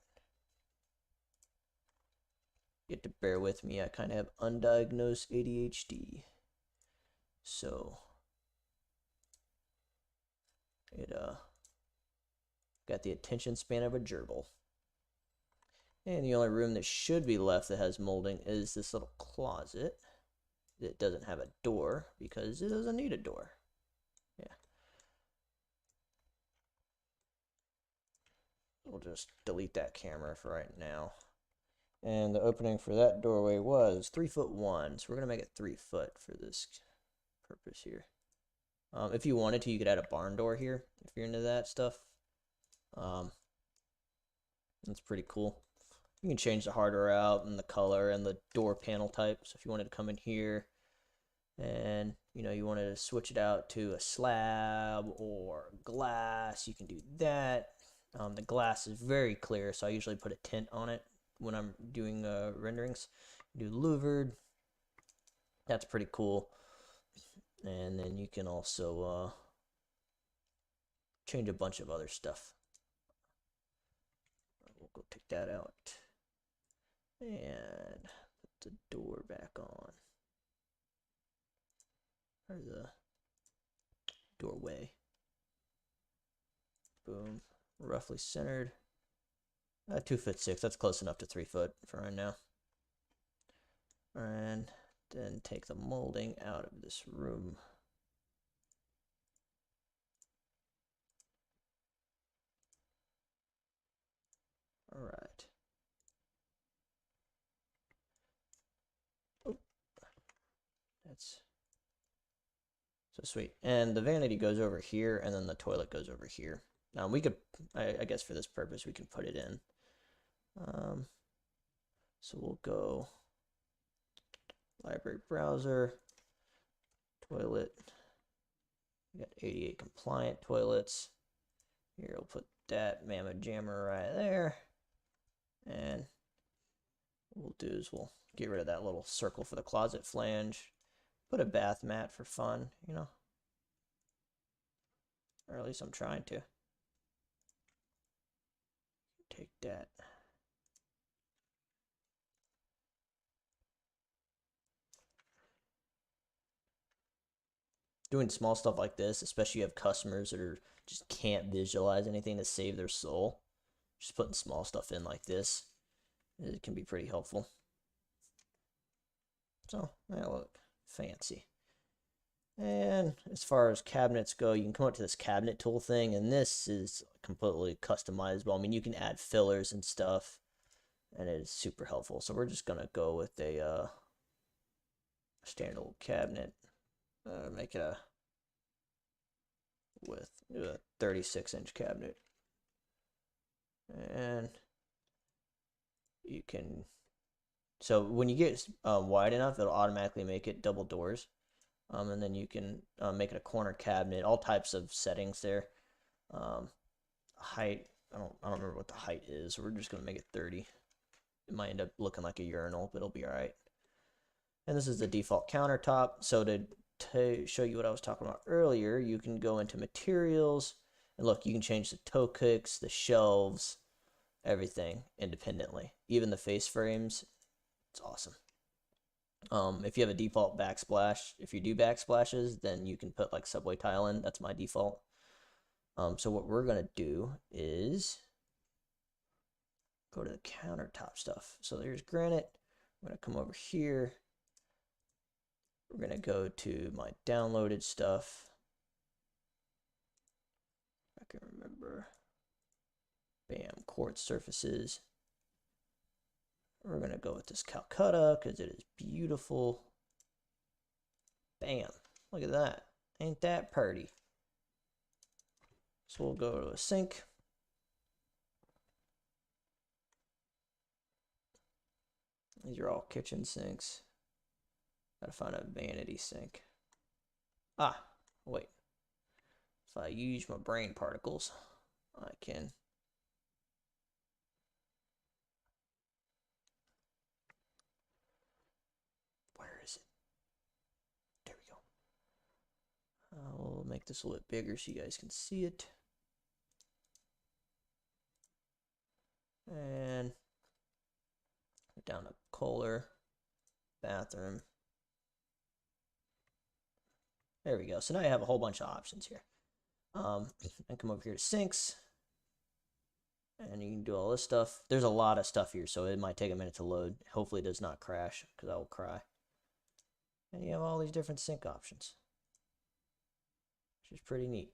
You have to bear with me. I kind of have undiagnosed ADHD. So it got the attention span of a gerbil. And the only room that should be left that has molding is this little closet that doesn't have a door because it doesn't need a door. Yeah. We'll just delete that camera for right now. And the opening for that doorway was 3'1", so we're gonna make it 3 foot for this purpose here. If you wanted to, you could add a barn door here if you're into that stuff. That's pretty cool. You can change the hardware out and the color and the door panel type. So if you wanted to come in here and you wanted to switch it out to a slab or glass, you can do that. The glass is very clear, so I usually put a tint on it when I'm doing renderings. Do louvered. That's pretty cool. And then you can also change a bunch of other stuff. We'll go take that out and put the door back on, or the doorway. Boom. Roughly centered. 2'6". That's close enough to 3 foot for right now. And then take the molding out of this room. All right. Oh, that's so sweet. And the vanity goes over here, and then the toilet goes over here. Now we could, I guess for this purpose, we can put it in. So we'll go library browser, toilet. We got 88 compliant toilets. Here, we'll put that mamma jammer right there. And what we'll do is we'll get rid of that little circle for the closet flange. Put a bath mat for fun, Or at least I'm trying to. Take that. Doing small stuff like this, especially you have customers that are just can't visualize anything to save their soul. Just putting small stuff in like this, it can be pretty helpful. So, that look fancy. And as far as cabinets go, you can come up to this cabinet tool thing, and this is completely customizable. I mean, you can add fillers and stuff, and it is super helpful. So we're just gonna go with a standard old cabinet. Make it a 36-inch cabinet, and you can So when you get wide enough, it'll automatically make it double doors. And then you can make it a corner cabinet, all types of settings there. Height, I don't remember what the height is. So we're just gonna make it 30. It might end up looking like a urinal, but it'll be all right. And this is the default countertop. So to show you what I was talking about earlier, you can go into materials and look, you can change the toe kicks, the shelves, everything independently, even the face frames. It's awesome. If you have a default backsplash, if you do backsplashes, then you can put like subway tile in. That's my default. So what we're gonna do is go to the countertop stuff. So there's granite. I'm gonna come over here. We're gonna go to my downloaded stuff. I can remember. Bam, quartz surfaces. We're gonna go with this Calcutta because it is beautiful. Bam, look at that. Ain't that pretty? So we'll go to a sink. These are all kitchen sinks. Gotta find a vanity sink. Ah, wait. If I use my brain particles, I can. Where is it? There we go. I'll make this a little bit bigger so you guys can see it. And down to Kohler, bathroom. There we go. So now you have a whole bunch of options here. And come over here to sinks. And you can do all this stuff. There's a lot of stuff here, so it might take a minute to load. Hopefully it does not crash, because I will cry. And you have all these different sink options, which is pretty neat.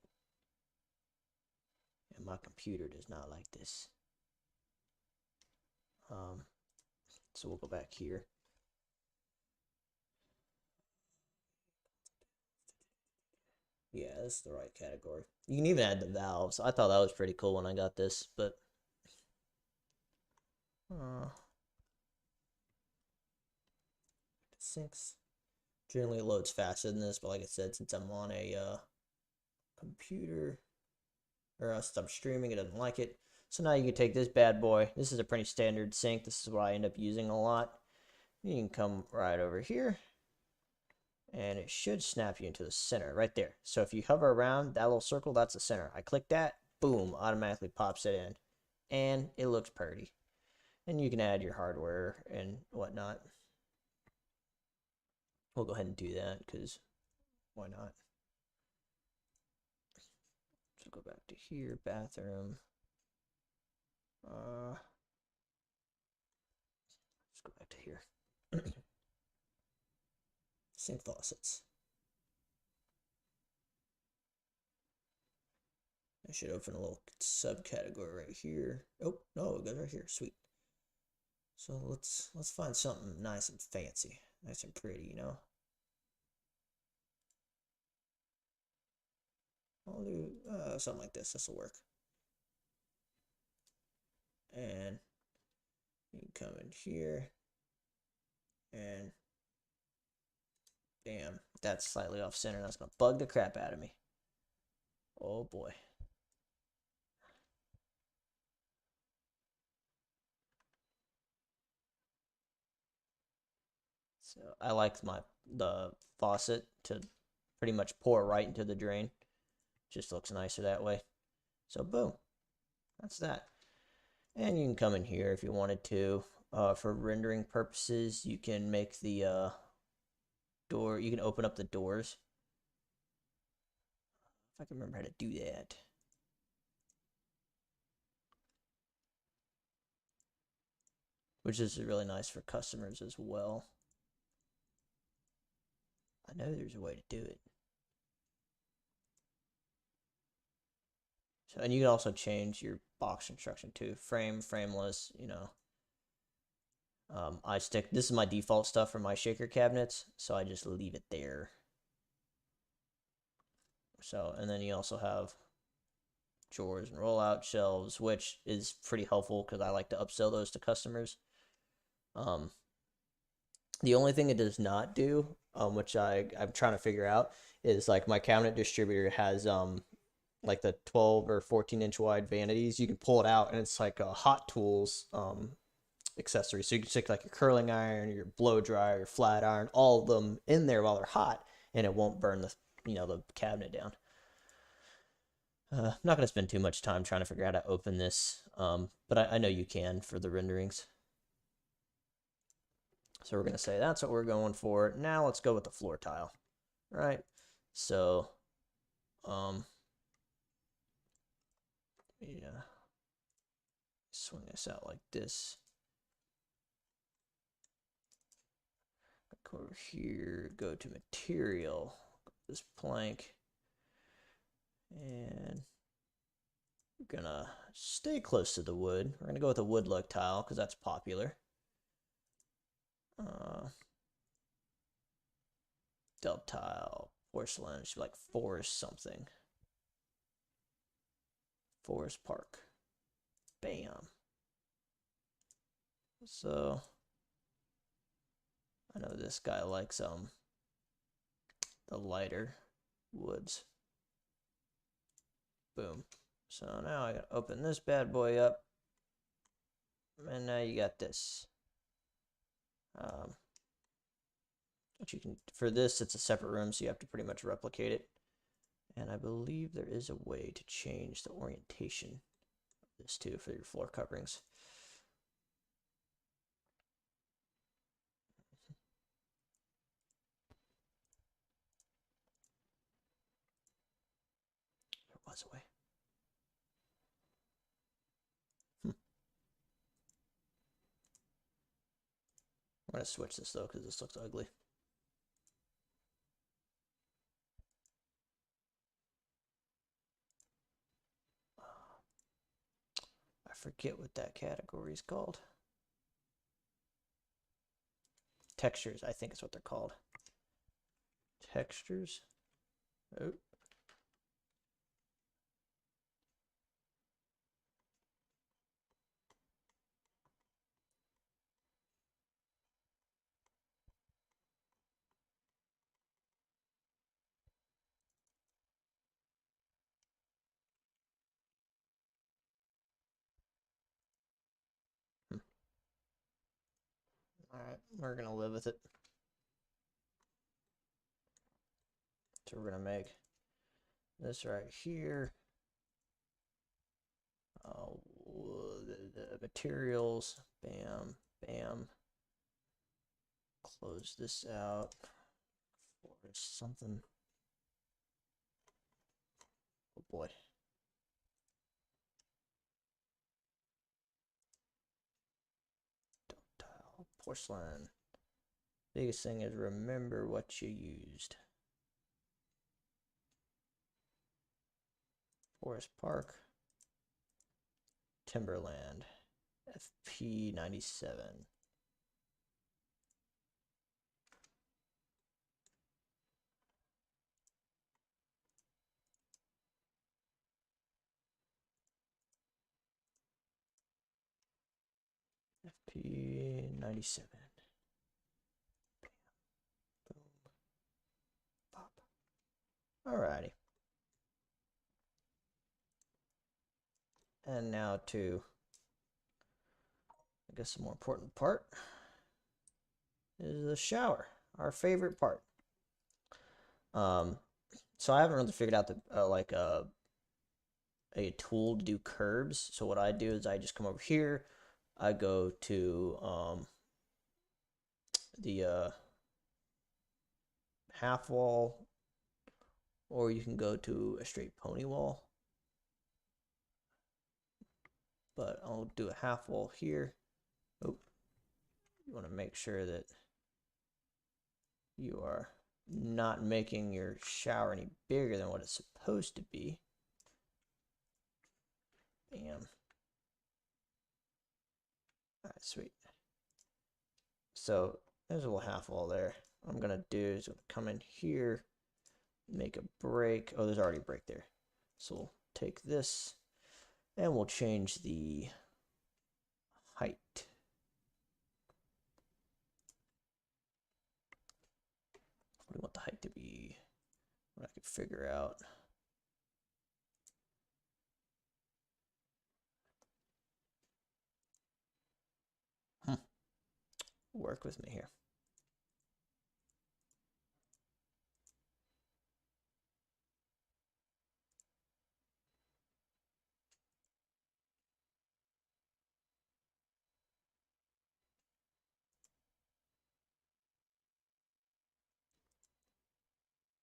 And my computer does not like this. So we'll go back here. Yeah, that's the right category. You can even add the valves. I thought that was pretty cool when I got this, but sinks generally loads faster than this, but like I said, since I'm on a computer, or since I'm streaming, it doesn't like it. So now you can take this bad boy. This is a pretty standard sink. This is what I end up using a lot. You can come right over here, and it should snap you into the center right there. So if you hover around that little circle, that's the center. I click that, boom, automatically pops it in, and it looks pretty. And you can add your hardware and whatnot. We'll go ahead and do that because why not? So go back to here, bathroom. Let's go back to here. Sink faucets. I should open a little subcategory right here. Oh, no, it goes right here. Sweet. So let's find something nice and fancy. Nice and pretty, you know. I'll do something like this. This will work. And you can come in here. And bam. That's slightly off center. That's going to bug the crap out of me. Oh, boy. So I like the faucet to pretty much pour right into the drain. Just looks nicer that way. So boom, that's that. And you can come in here if you wanted to. For rendering purposes, you can make the door, you can open up the doors. If I can remember how to do that. Which is really nice for customers as well. I know there's a way to do it. So, and you can also change your box construction too. Frame, frameless, you know. This is my default stuff for my shaker cabinets, so I just leave it there. So, and then you also have drawers and rollout shelves, which is pretty helpful because I like to upsell those to customers. The only thing it does not do, which I'm trying to figure out, is like my cabinet distributor has like the 12 or 14-inch wide vanities. You can pull it out and it's like a Hot Tools accessory. So you can stick like your curling iron, your blow dryer, your flat iron, all of them in there while they're hot, and it won't burn the the cabinet down. I'm not going to spend too much time trying to figure out how to open this, but I know you can for the renderings. So we're going to say that's what we're going for. Now let's go with the floor tile, right? So, yeah, swing this out like this. Go over here, go to material, this plank, and we're gonna stay close to the wood. We're gonna go with a wood look tile because that's popular. Delp tile, porcelain, should be like forest something. Forest Park. Bam. So I know this guy likes the lighter woods. Boom. So now I gotta open this bad boy up. And now you got this. Which you can, for this, it's a separate room, so you have to pretty much replicate it. And I believe there is a way to change the orientation of this too for your floor coverings. There was a way. I'm going to switch this though because this looks ugly. I forget what that category is called. Textures, I think is what they're called. Textures. Oh. All right, we're gonna live with it. So we're gonna make this right here. The materials, bam, bam. Close this out. Forest something. Oh boy. Tile, porcelain. Biggest thing is remember what you used. Forest Park. Timberland. FP97. FP97. Boom. Pop. Alrighty. And now to, I guess, the more important part is the shower, our favorite part. So I haven't really figured out the a tool to do curbs. So what I do is I just come over here, I go to the half wall, or you can go to a straight pony wall. But I'll do a half wall here. Oh, you want to make sure that you are not making your shower any bigger than what it's supposed to be. Bam. All right, sweet. So there's a little half wall there. What I'm gonna do is come in here, make a break. Oh, there's already a break there. So we'll take this and we'll change the height. What do we want the height to be? What I could figure out. Work with me here.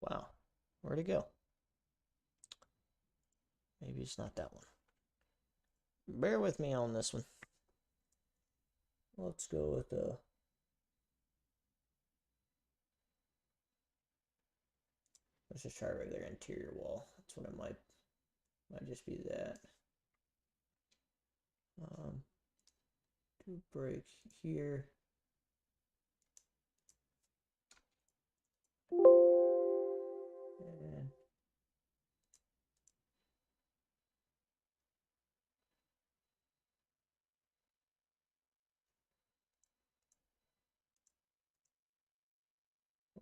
Wow, where'd it go? Maybe it's not that one. Bear with me on this one. Let's go with the... Let's just try a regular interior wall. That's what it might just be that. Do break here. And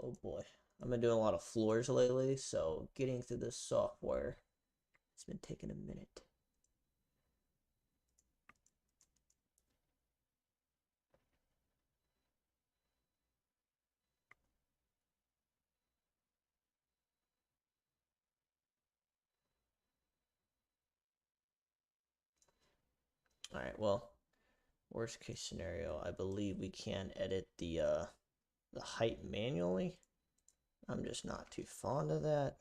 oh boy, I've been doing a lot of floors lately, so getting through this software, it's been taking a minute. All right, well, worst case scenario, I believe we can edit the height manually. I'm just not too fond of that,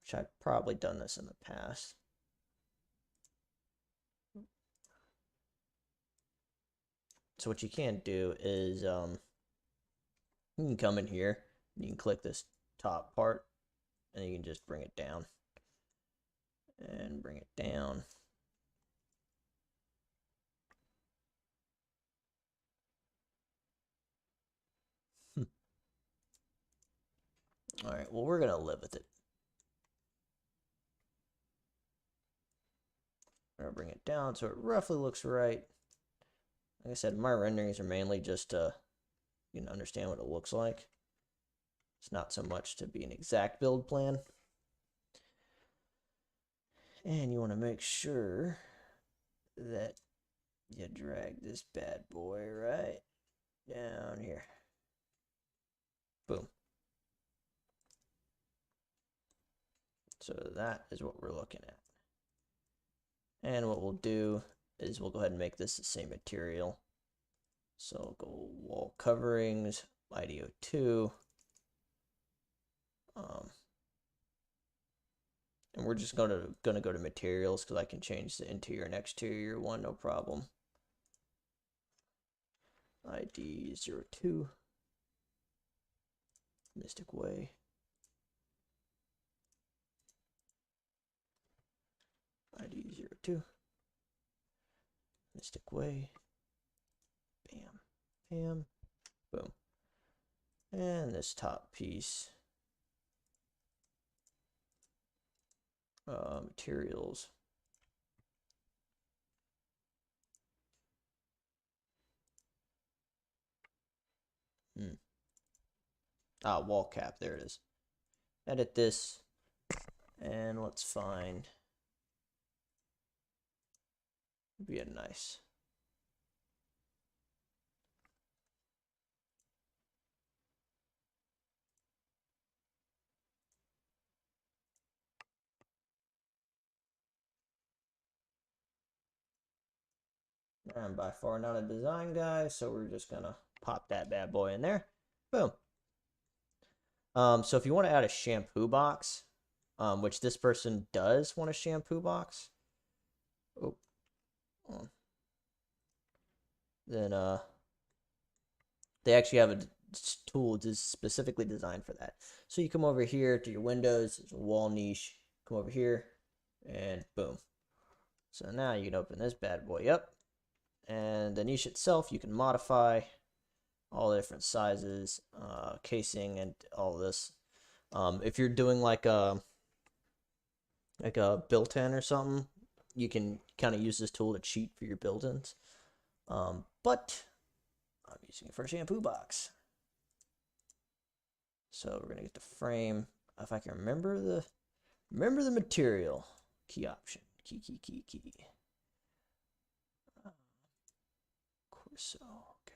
which I've probably done this in the past. So what you can do is you can come in here, you can click this top part, and you can just bring it down and bring it down. All right, well, we're gonna live with it. I'm gonna bring it down so it roughly looks right. Like I said, my renderings are mainly just to you can understand what it looks like. It's not so much to be an exact build plan. And you want to make sure that you drag this bad boy right down here. Boom. So that is what we're looking at. And what we'll do is we'll go ahead and make this the same material. So go wall coverings, IDO2. And we're just gonna go to materials because I can change the interior and exterior one, no problem. ID02. Mystic Way. ID02. Mystic Way. Bam. Bam. Boom. And this top piece. Materials. Wall cap. There it is. Edit this. And let's find. Be a nice. I'm by far not a design guy, so we're just gonna pop that bad boy in there. Boom. So if you want to add a shampoo box, which this person does want a shampoo box, then they actually have a tool just specifically designed for that. So you come over here to your windows, there's a wall niche, come over here, and boom. So now you can open this bad boy up, and the niche itself you can modify all the different sizes, casing, and all this. If you're doing like a built-in or something, you can kind of use this tool to cheat for your built-ins. But I'm using it for a shampoo box. So we're gonna get the frame. If I can remember the material. Key option. Key. Of course so. Okay.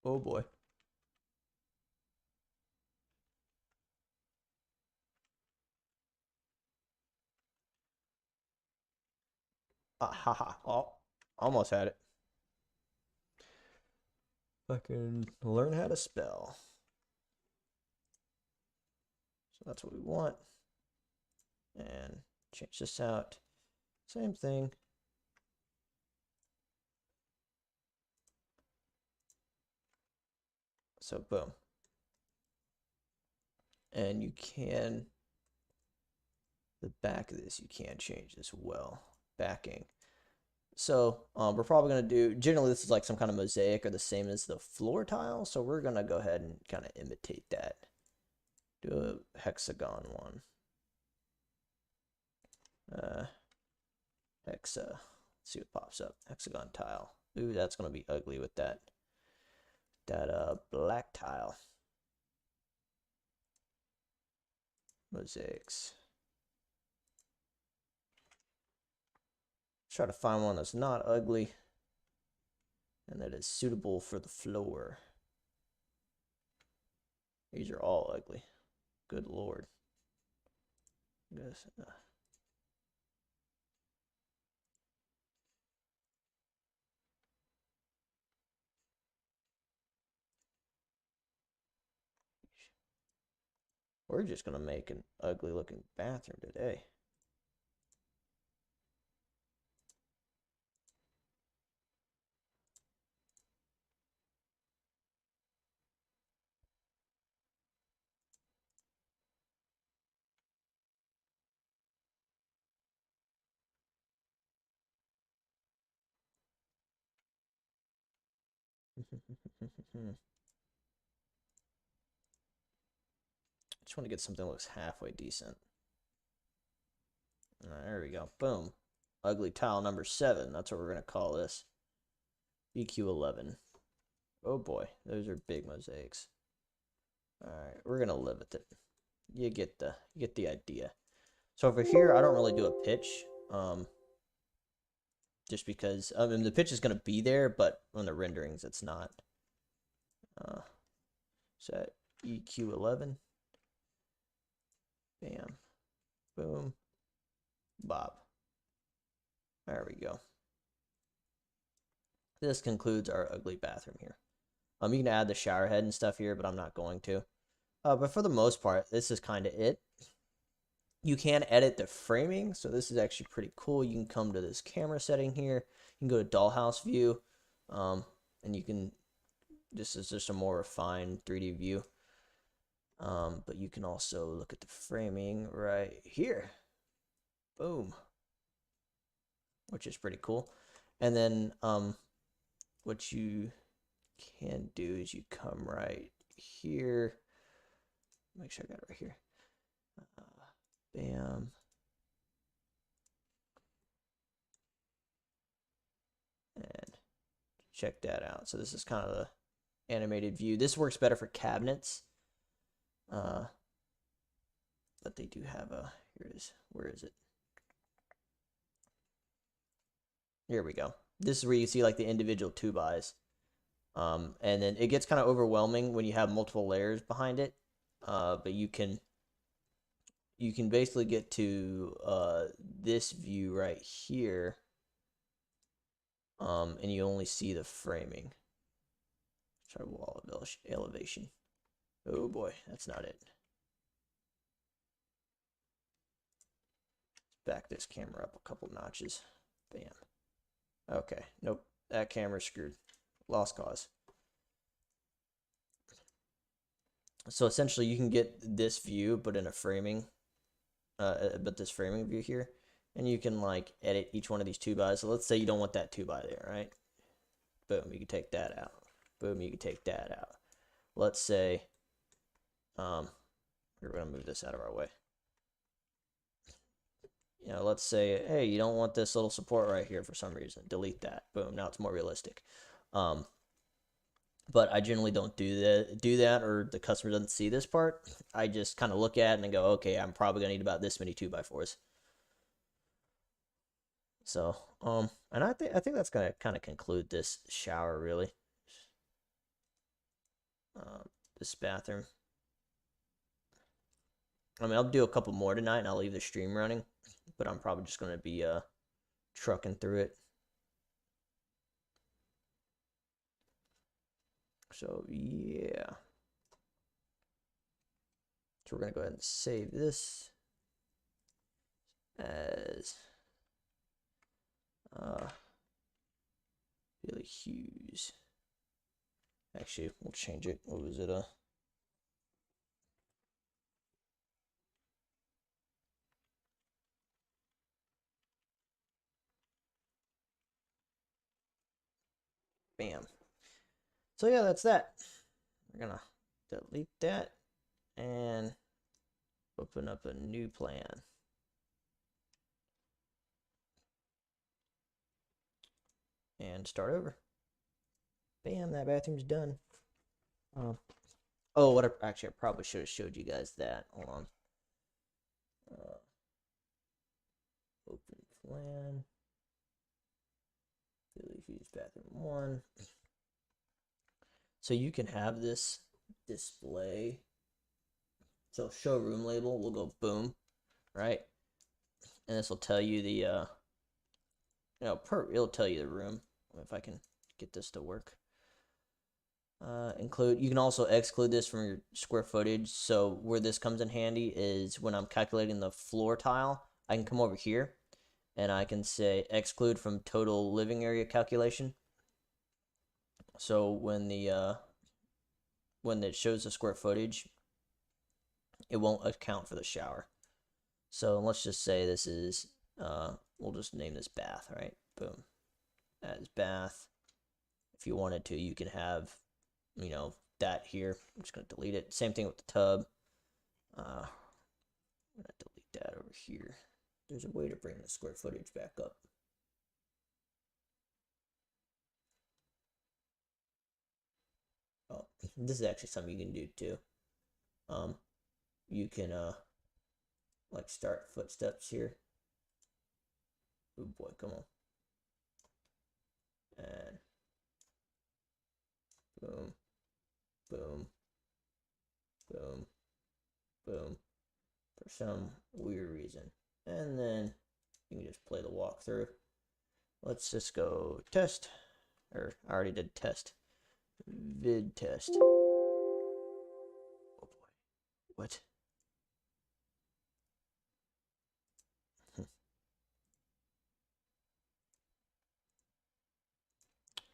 Oh boy. Ah, haha. Oh, almost had it. I can learn how to spell. So that's what we want. And change this out. Same thing. So boom. And you can, the back of this, you can change as well. Backing. So we're probably going to do, generally this is like some kind of mosaic or the same as the floor tile. So we're going to go ahead and kind of imitate that. Do a hexagon one. Let's see what pops up. Hexagon tile. Ooh, that's going to be ugly with that black tile. Mosaics. Try to find one that's not ugly and that is suitable for the floor. These are all ugly. Good Lord. Yes. We're just going to make an ugly looking bathroom today. Just want to get something that looks halfway decent. There we go. Boom. Ugly tile number 7. That's what we're going to call this. BQ11. Oh boy, those are big mosaics. All right, we're going to live with it. You get the idea. So over here, I don't really do a pitch. Just because the pitch is going to be there, but on the renderings, it's not. Set EQ11. Bam. Boom. Bob. There we go. This concludes our ugly bathroom here. You can add the shower head and stuff here, but I'm not going to. But for the most part, this is kind of it. You can edit the framing, so this is actually pretty cool. You can come to this camera setting here. You can go to dollhouse view, and you can, this is just a more refined 3D view. But you can also look at the framing right here. Boom. Which is pretty cool. And then what you can do is you come right here. Make sure I got it right here. Bam. And check that out. So this is kind of the animated view. This works better for cabinets. But they do have a, here it is. Where is it? Here we go. This is where you see like the individual 2x. And then it gets kind of overwhelming when you have multiple layers behind it. But you can basically get to this view right here. And you only see the framing. Try wall elevation. Oh boy, that's not it. Let's back this camera up a couple notches. Bam. Okay, nope, that camera's screwed. Lost cause. So essentially you can get this view, but in a framing, but this framing view here, and you can like edit each one of these 2x. So let's say you don't want that 2x there, right? Boom, you can take that out. Boom, you can take that out. Let's say we're going to move this out of our way. You know, let's say, hey, you don't want this little support right here for some reason. Delete that. Boom. Now it's more realistic. But I generally don't do that, or the customer doesn't see this part. I just kind of look at it and go, okay, I'm probably gonna need about this many 2x4s. So, and I think that's gonna kind of conclude this shower really. This bathroom. I mean, I'll do a couple more tonight, and I'll leave the stream running, but I'm probably just gonna be trucking through it. So yeah. So we're gonna go ahead and save this as Billy Hughes. Actually, we'll change it. What was it? Bam. So yeah, that's that. We're gonna delete that and open up a new plan. And start over. Bam, that bathroom's done. Oh, actually, I probably should have showed you guys that. Hold on. Open plan. Billy Hughes bathroom 1. So you can have this display. So showroom label will go boom, right? And this will tell you the it'll tell you the room. If I can get this to work. You can also exclude this from your square footage. So where this comes in handy is when I'm calculating the floor tile, I can come over here and I can say exclude from total living area calculation. So when it shows the square footage, it won't account for the shower. So let's just say this is we'll just name this bath, right? Boom. As bath. If you wanted to, you can have, you know, that here. I'm just going to delete it. Same thing with the tub. I'm going to delete that over here. There's a way to bring the square footage back up. Oh, this is actually something you can do too. You can like start footsteps here. Oh boy, come on. And boom, boom, boom, boom, for some weird reason. And then you can just play the walkthrough. Let's just go test, or I already did test. Vid test. Oh boy. What?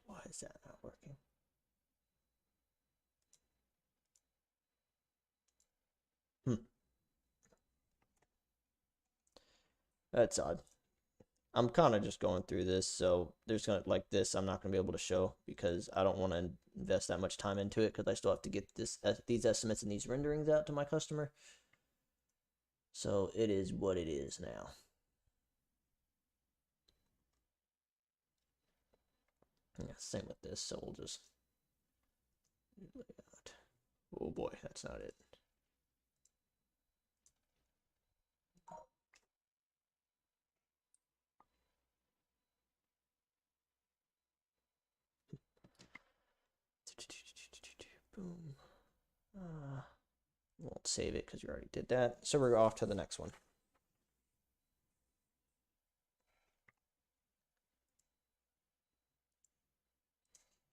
Why is that not working? That's odd. I'm kind of just going through this, so there's gonna like this. I'm not gonna be able to show because I don't want to invest that much time into it because I still have to get these estimates and these renderings out to my customer. So it is what it is now. Yeah, same with this. So we'll just layout. Oh boy, that's not it. Boom. Won't save it because you already did that. So we're off to the next one.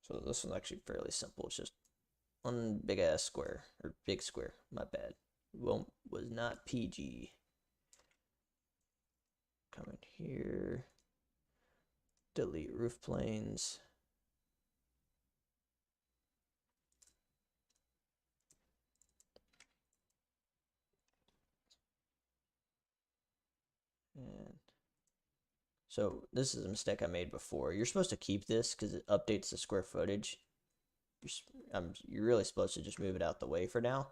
So this one's actually fairly simple. It's just one big ass square, or big square. My bad. Was not PG. Come in here. Delete roof planes. And so this is a mistake I made before. You're supposed to keep this because it updates the square footage. You're really supposed to just move it out the way for now.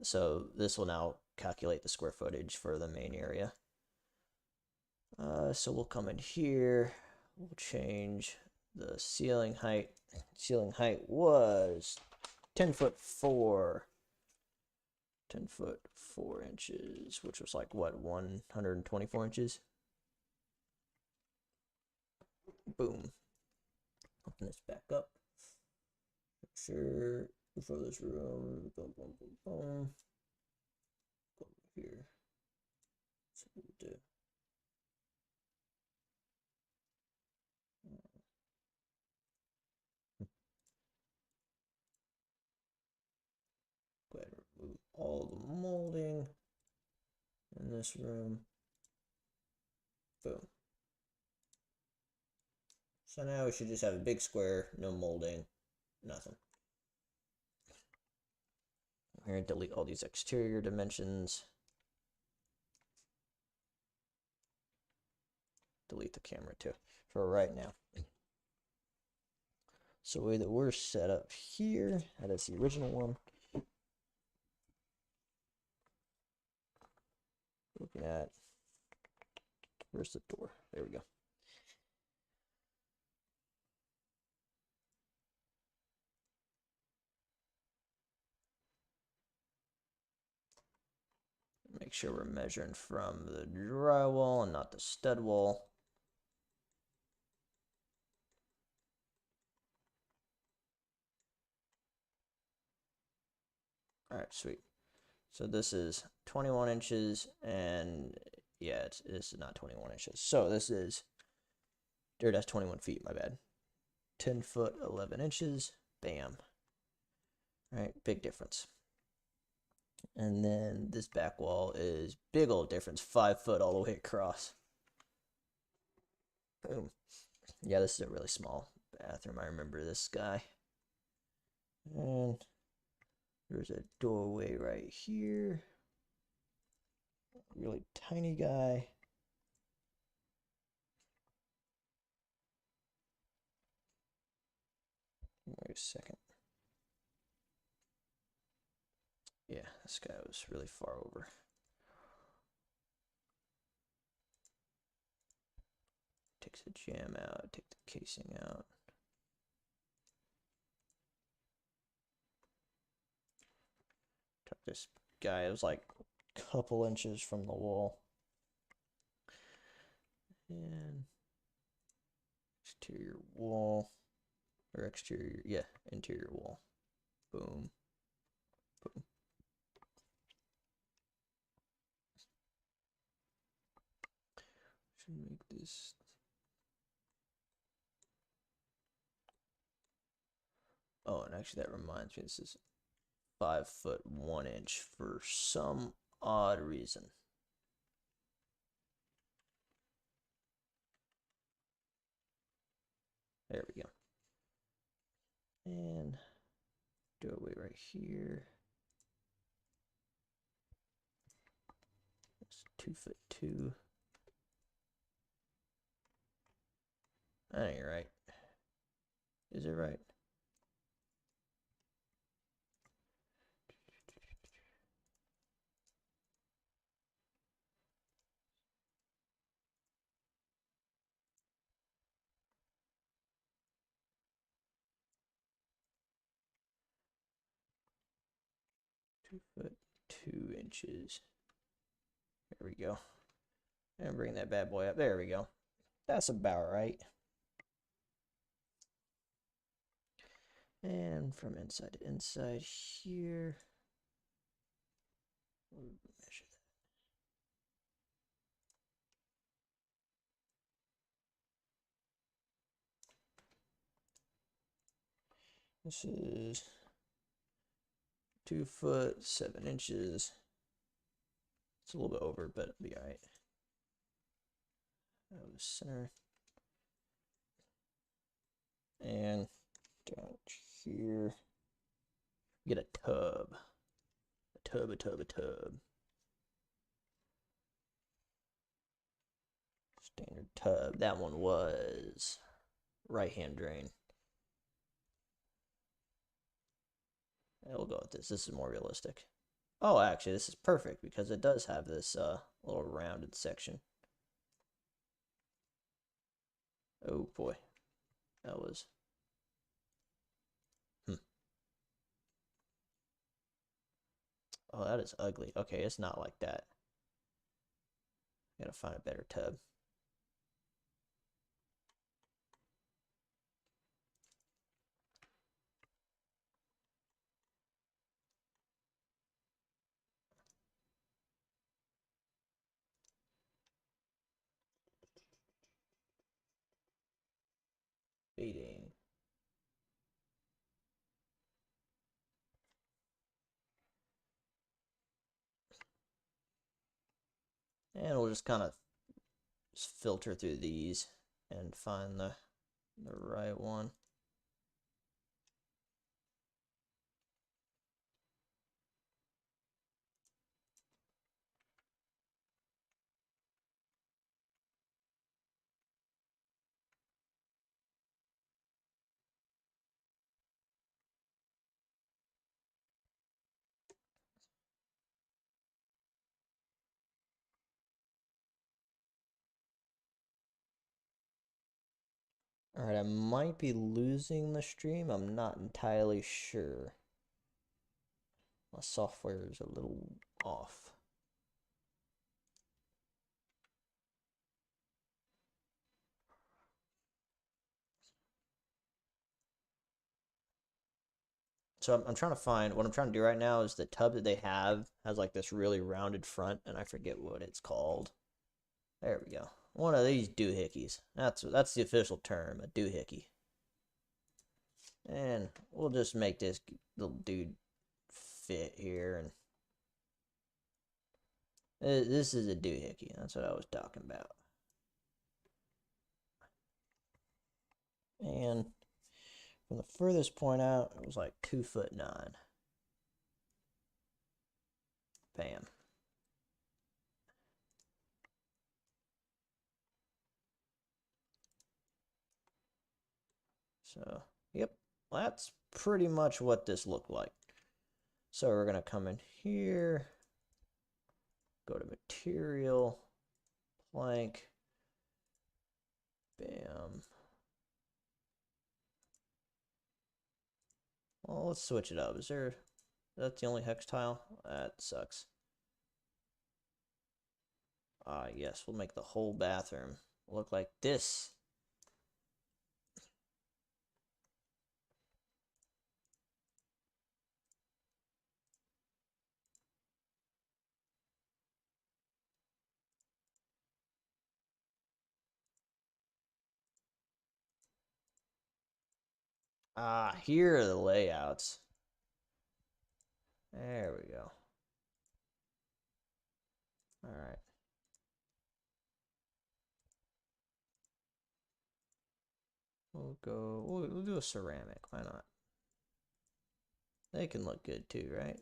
So this will now calculate the square footage for the main area. So we'll come in here, we'll change the ceiling height. Ceiling height was 10 foot 4. 10 foot 4 inches, which was like what, 124 inches? Boom. Open this back up. Make sure for this room, boom, boom, boom, boom. Go over here. So we'll do. Go ahead and remove all the molding in this room. Boom. So now we should just have a big square, no molding, nothing. I'm going to delete all these exterior dimensions. Delete the camera too for right now. So the way that we're set up here, that is the original one. Looking at, where's the door? There we go. Make sure we're measuring from the drywall and not the stud wall. All right, sweet. So this is 21 inches, and yeah, this is not 21 inches. So this is, there, that's 21 feet, my bad. 10 foot, 11 inches, bam. All right, big difference. And then this back wall is big old difference, 5 foot all the way across. Boom. Yeah, this is a really small bathroom. I remember this guy. And there's a doorway right here. Really tiny guy. Wait a second. Yeah, this guy was really far over. Takes the jam out, take the casing out. Took this guy, it was like a couple inches from the wall. And exterior wall, or exterior, yeah, interior wall. Boom, boom. Should make this. Oh, and actually that reminds me, this is 5 foot 1 inch for some odd reason. There we go. And doorway right here. It's 2 foot 2. That ain't right. Is it right? Two foot 2 inches. There we go. And bring that bad boy up. There we go. That's about right. And from inside to inside here, we'll measure that. This is 2 foot 7 inches. It's a little bit over, but it'll be all right. Center. And down here, get a tub. A tub. Standard tub. That one was right-hand drain. We'll go with this. This is more realistic. Oh, actually, this is perfect because it does have this little rounded section. Oh boy, that was. Oh, that is ugly. Okay, it's not like that. Gotta find a better tub. Feeding. And we'll just kind of filter through these and find the right one. Alright, I might be losing the stream. I'm not entirely sure. My software is a little off. So I'm trying to find, what I'm trying to do right now is the tub that they have has like this really rounded front, and I forget what it's called. There we go. One of these doohickeys. That's the official term, a doohickey. And we'll just make this little dude fit here. And this is a doohickey. That's what I was talking about. And from the furthest point out, it was like 2'9". Bam. So, yep, that's pretty much what this looked like. So we're gonna come in here, go to material, plank, bam. Well, let's switch it up. Is that the only hex tile? That sucks. Yes, we'll make the whole bathroom look like this. Here are the layouts. There we go. All right. We'll do a ceramic. Why not? They can look good too, right?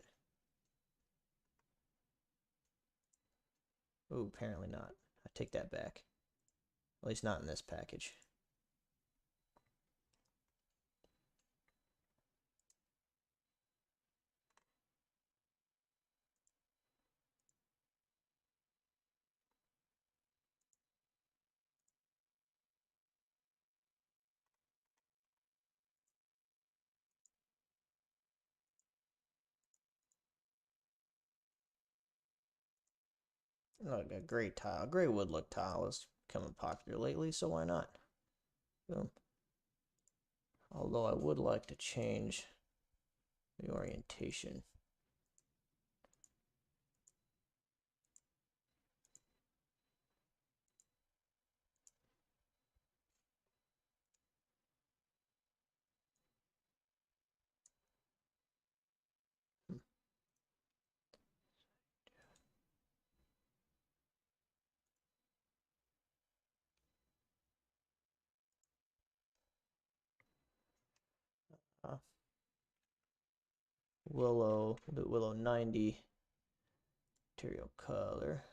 Oh, apparently not. I take that back. At least not in this package. Look, a gray tile. Gray wood look tile is becoming popular lately, so why not? Boom. Although I would like to change the orientation. Willow, we'll do Willow 90. Material color.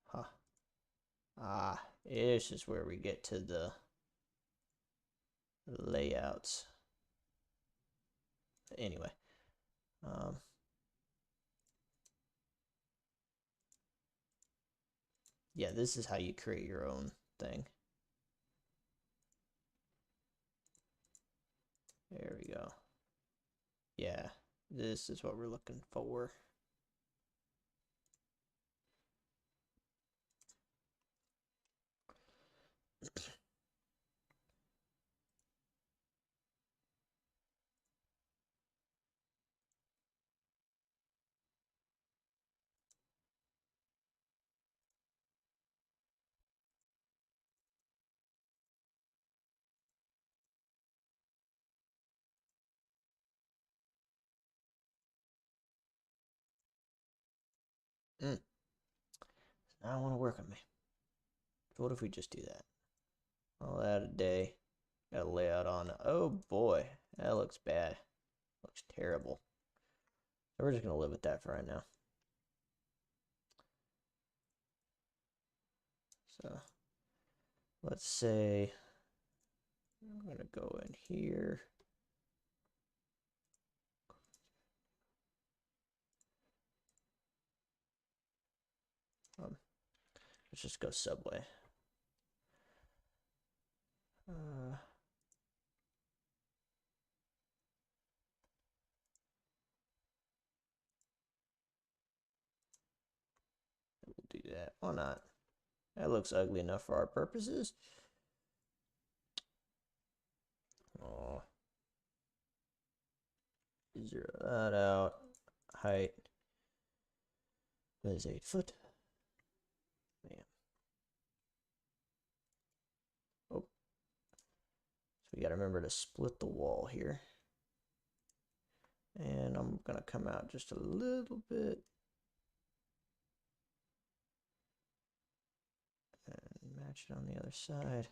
Huh. This is where we get to the layouts. Anyway, yeah, this is how you create your own thing. There we go. Yeah, this is what we're looking for. I don't want to work on me. So what if we just do that? I'll add a day. Got a layout on. Oh boy, that looks bad. Looks terrible. So we're just gonna live with that for right now. So let's say I'm gonna go in here. Let's just go Subway. We'll do that. Why not? That looks ugly enough for our purposes. Oh, zero that out. Height is 8 foot. Man. Oh, so we got to remember to split the wall here. And I'm gonna come out just a little bit. And match it on the other side.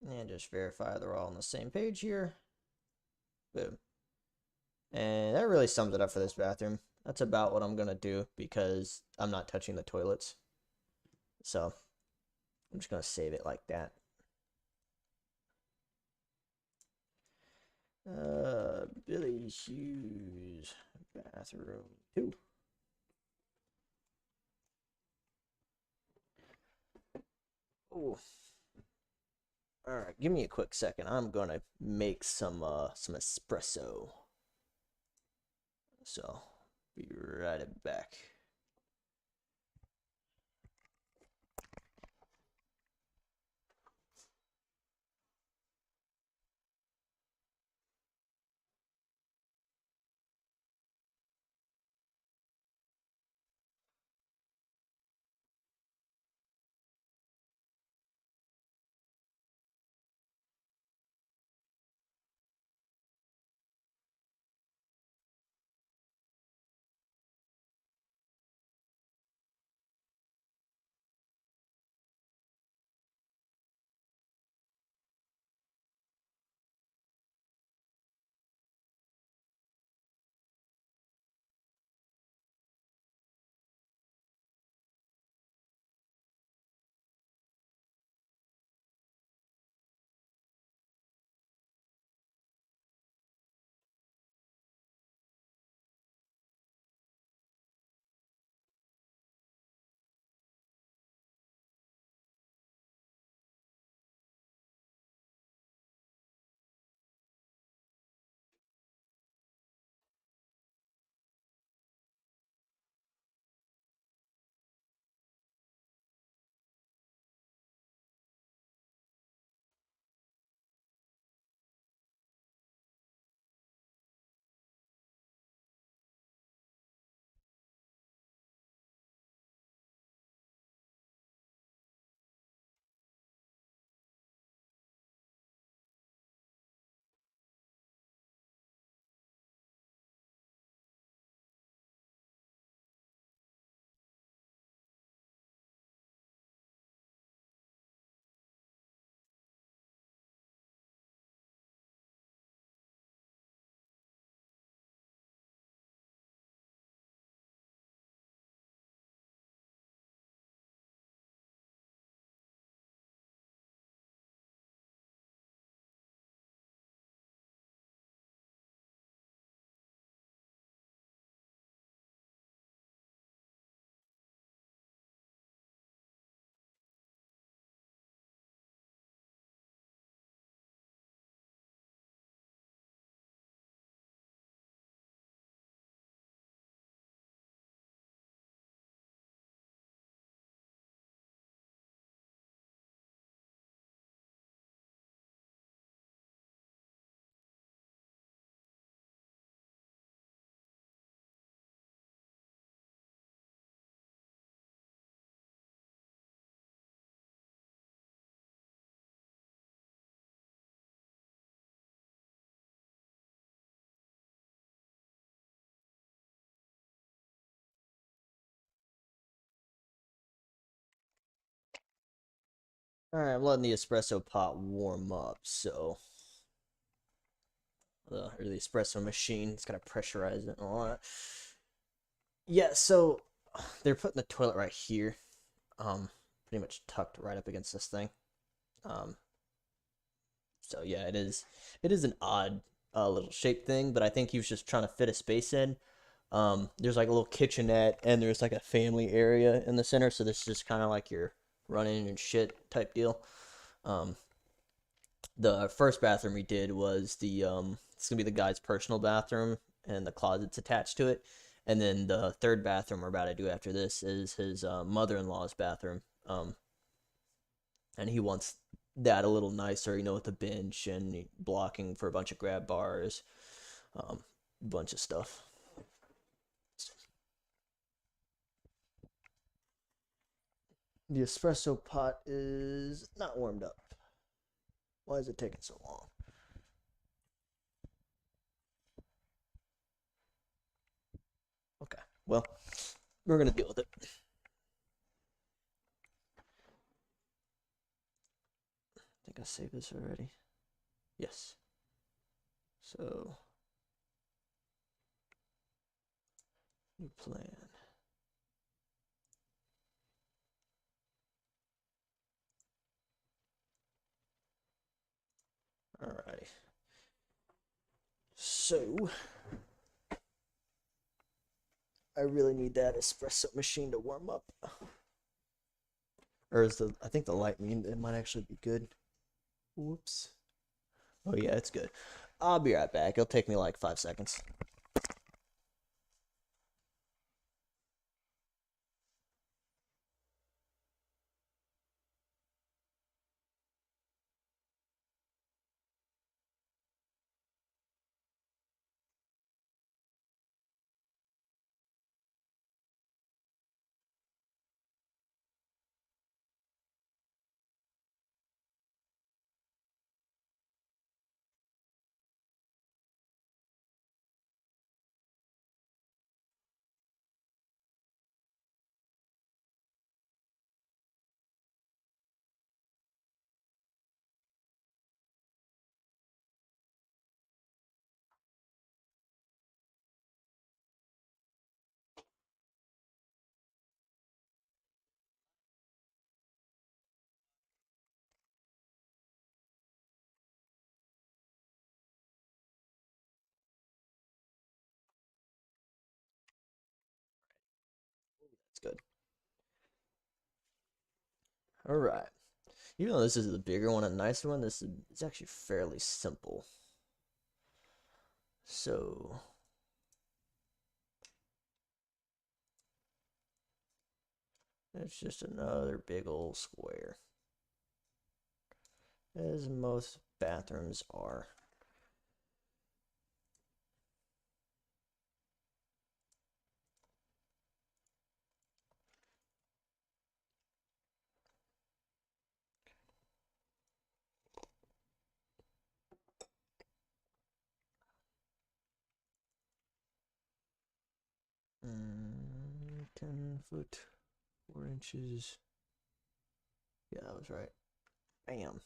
And just verify they're all on the same page here. Boom. And that really sums it up for this bathroom. That's about what I'm going to do because I'm not touching the toilets. So I'm just going to save it like that. Billy Hughes, bathroom 2. Oh. All right, give me a quick second. I'm going to make some espresso. So, be right back. Alright, I'm letting the espresso pot warm up, so or the espresso machine, it's gotta pressurize it and all that. Yeah, so they're putting the toilet right here. Pretty much tucked right up against this thing. Um, so yeah, it is an odd little shape thing, but I think he was just trying to fit a space in. There's like a little kitchenette and there's like a family area in the center, so this is just kind of like your running and shit type deal. Um, the first bathroom we did was it's gonna be the guy's personal bathroom and the closet's attached to it. And then the third bathroom we're about to do after this is his mother-in-law's bathroom. And he wants that a little nicer, with the bench and blocking for a bunch of grab bars, a bunch of stuff. The espresso pot is not warmed up. Why is it taking so long? Okay, well, we're gonna deal with it. I think I saved this already. Yes. So, new plan. Alrighty. So, I really need that espresso machine to warm up. Or I think the light it might actually be good. Whoops. Oh yeah, it's good. I'll be right back. It'll take me like 5 seconds. It's good. All right. Even though this is the bigger one and nicer one, this is it's actually fairly simple. So it's just another big old square, as most bathrooms are. Mm, 10 foot, 4 inches. Yeah, that was right. Bam.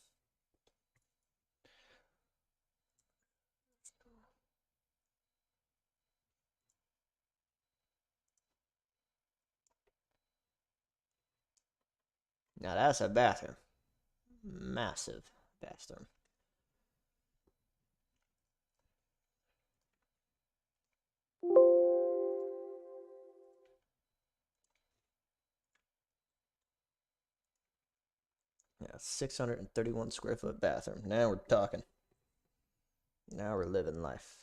Now that's a bathroom. Massive bathroom. Yeah, 631 square foot bathroom. Now we're talking. Now we're living life.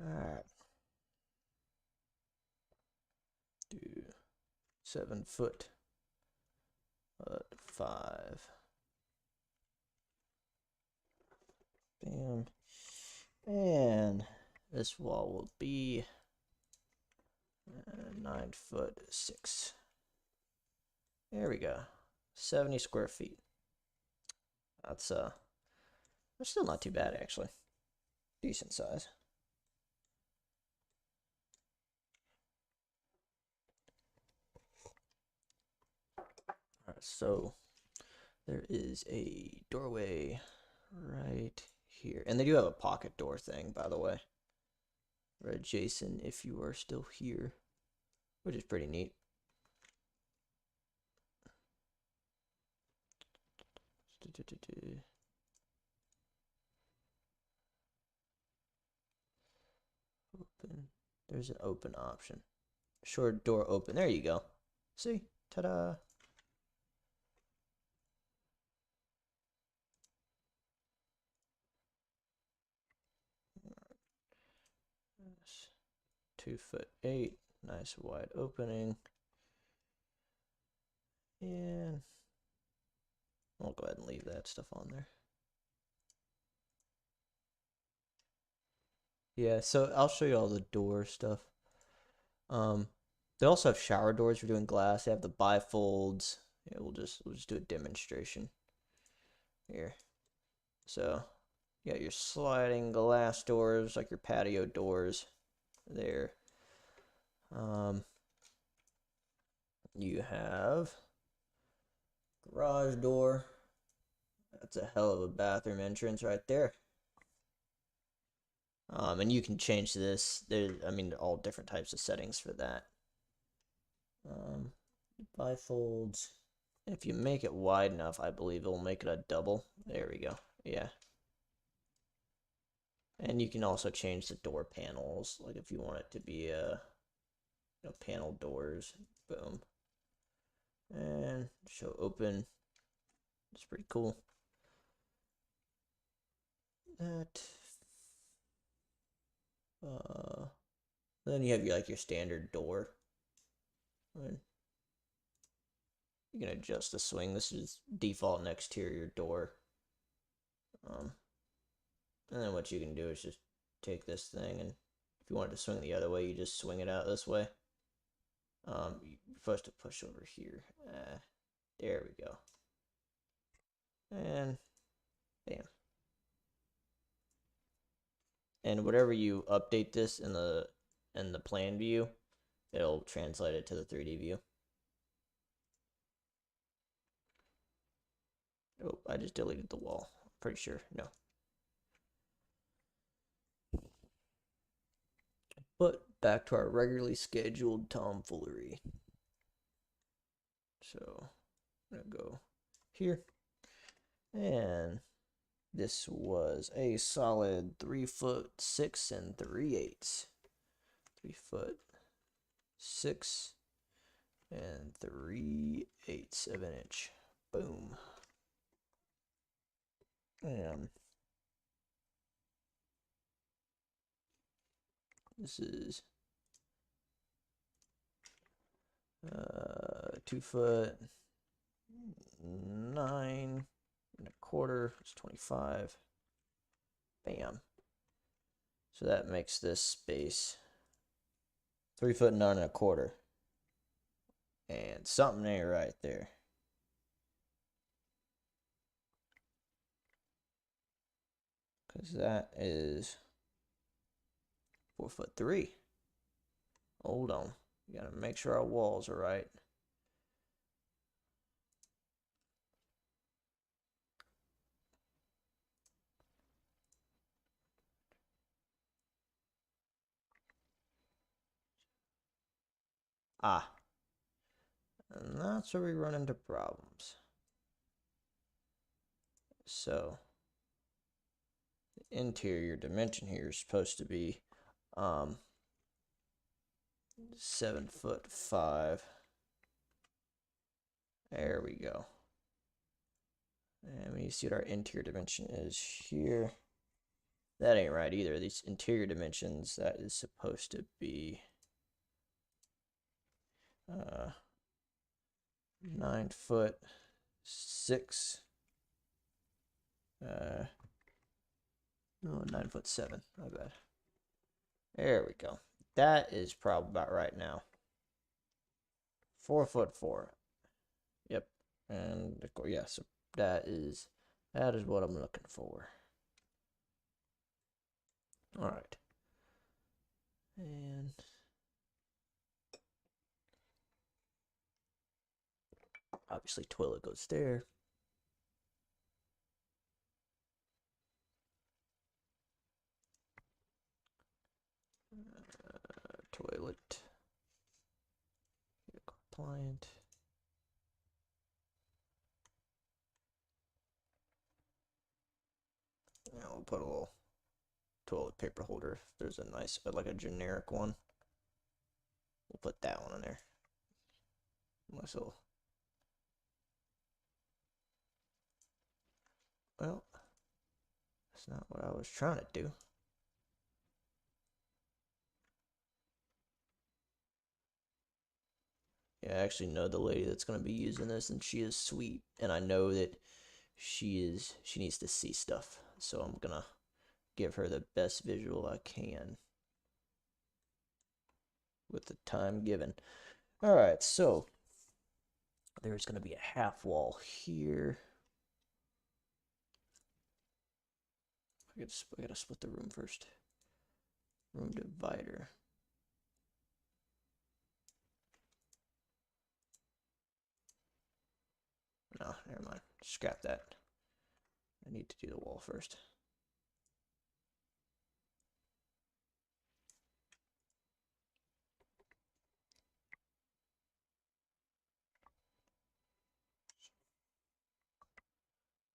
Alright. Do 7 foot. 5. Bam. And this wall will be 9 foot 6. There we go. 70 square feet. That's still not too bad actually. Decent size. So there is a doorway right here. And they do have a pocket door thing, by the way. Red Jason, if you are still here, which is pretty neat. Open. There's an open option. Short door open. There you go. See? Ta-da! 2'8". Nice wide opening. And I'll go ahead and leave that stuff on there. Yeah, so I'll show you all the door stuff. They also have shower doors for doing glass. They have the bifolds. Yeah, we'll just do a demonstration here. So you got your sliding glass doors, like your patio doors there. You have garage door. That's a hell of a bathroom entrance right there. And you can change this. I mean, all different types of settings for that. Bifolds. If you make it wide enough, I believe it'll make it a double. There we go. Yeah. And you can also change the door panels, like if you want it to be panel doors. Boom. And show open. It's pretty cool. That. Then you have your standard door. And you can adjust the swing. This is default and exterior door. And then what you can do is just take this thing, and if you want it to swing the other way, you just swing it out this way. You're supposed to push over here. There we go. And bam. And whatever you update this in the plan view, it'll translate it to the 3D view. Oh, I just deleted the wall. Pretty sure. No. But back to our regularly scheduled tomfoolery. So I'm gonna go here. And this was a solid 3'6" and 3/8. 3'6" and 3/8 of an inch. Boom. And this is 2'9" and a quarter. It's 25. Bam. So that makes this space 3'9" and a quarter. And something ain't right there. Because that is 4'3". Hold on. We gotta make sure our walls are right. And that's where we run into problems. So the interior dimension here is supposed to be 7'5". There we go. And we see what our interior dimension is here. That ain't right either. These interior dimensions, that is supposed to be 9'6". No, 9'7". My bad. There we go. That is probably about right now. 4'4". Yep. And yeah, so that is what I'm looking for. All right. And Obviously, toilet goes there. Toilet. Client. Yeah, we'll put a little toilet paper holder. If there's a nice, but like a generic one, we'll put that one in there. Nice little. Well, that's not what I was trying to do. Yeah, I actually know the lady that's going to be using this, and she is sweet, and I know that she needs to see stuff, so I'm gonna give her the best visual I can with the time given. All right, so there's going to be a half wall here. I gotta split the room first. Room divider. No, never mind. Scrap that. I need to do the wall first.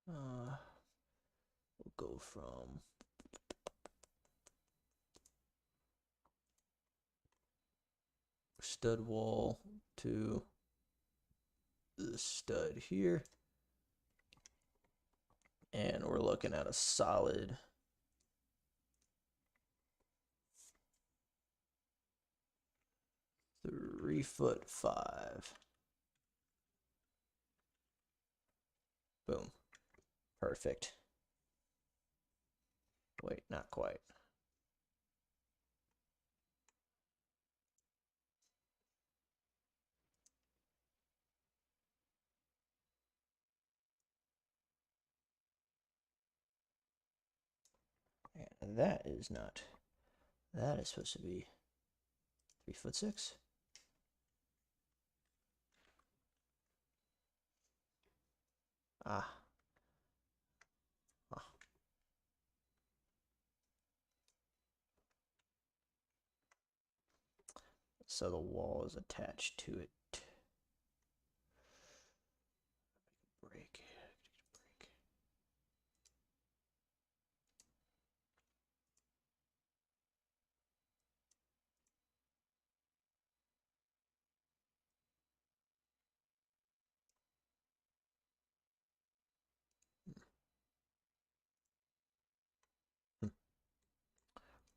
We'll go from stud wall to the stud here. And we're looking at a solid 3'5". Boom. Perfect. Wait, not quite. And that is not. That is supposed to be 3'6". Ah. Ah. So the wall is attached to it. Break.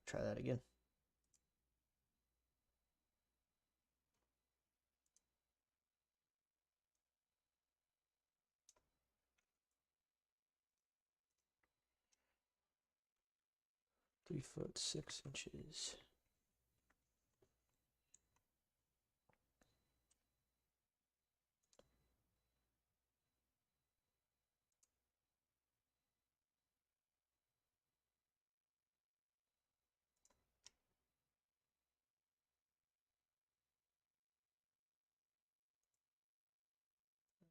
Try that again. (3'6".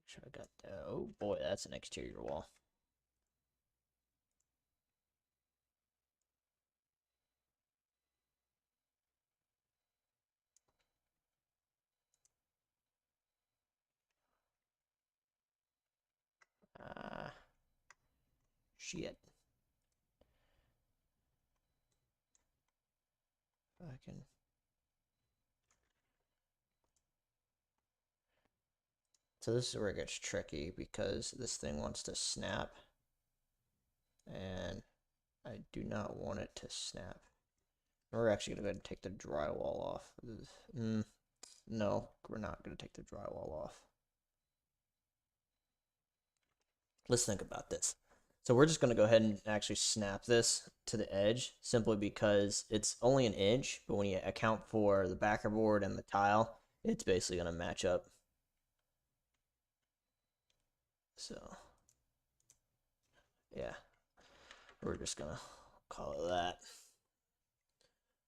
Sure, I got that. Oh boy, that's an exterior wall. Shit. I can. So this is where it gets tricky because this thing wants to snap, and I do not want it to snap. We're actually gonna go ahead and take the drywall off. No, we're not gonna take the drywall off. Let's think about this. So we're just going to go ahead and actually snap this to the edge simply because it's only an inch, but when you account for the backer board and the tile, it's basically going to match up. So, yeah, we're just going to call it that.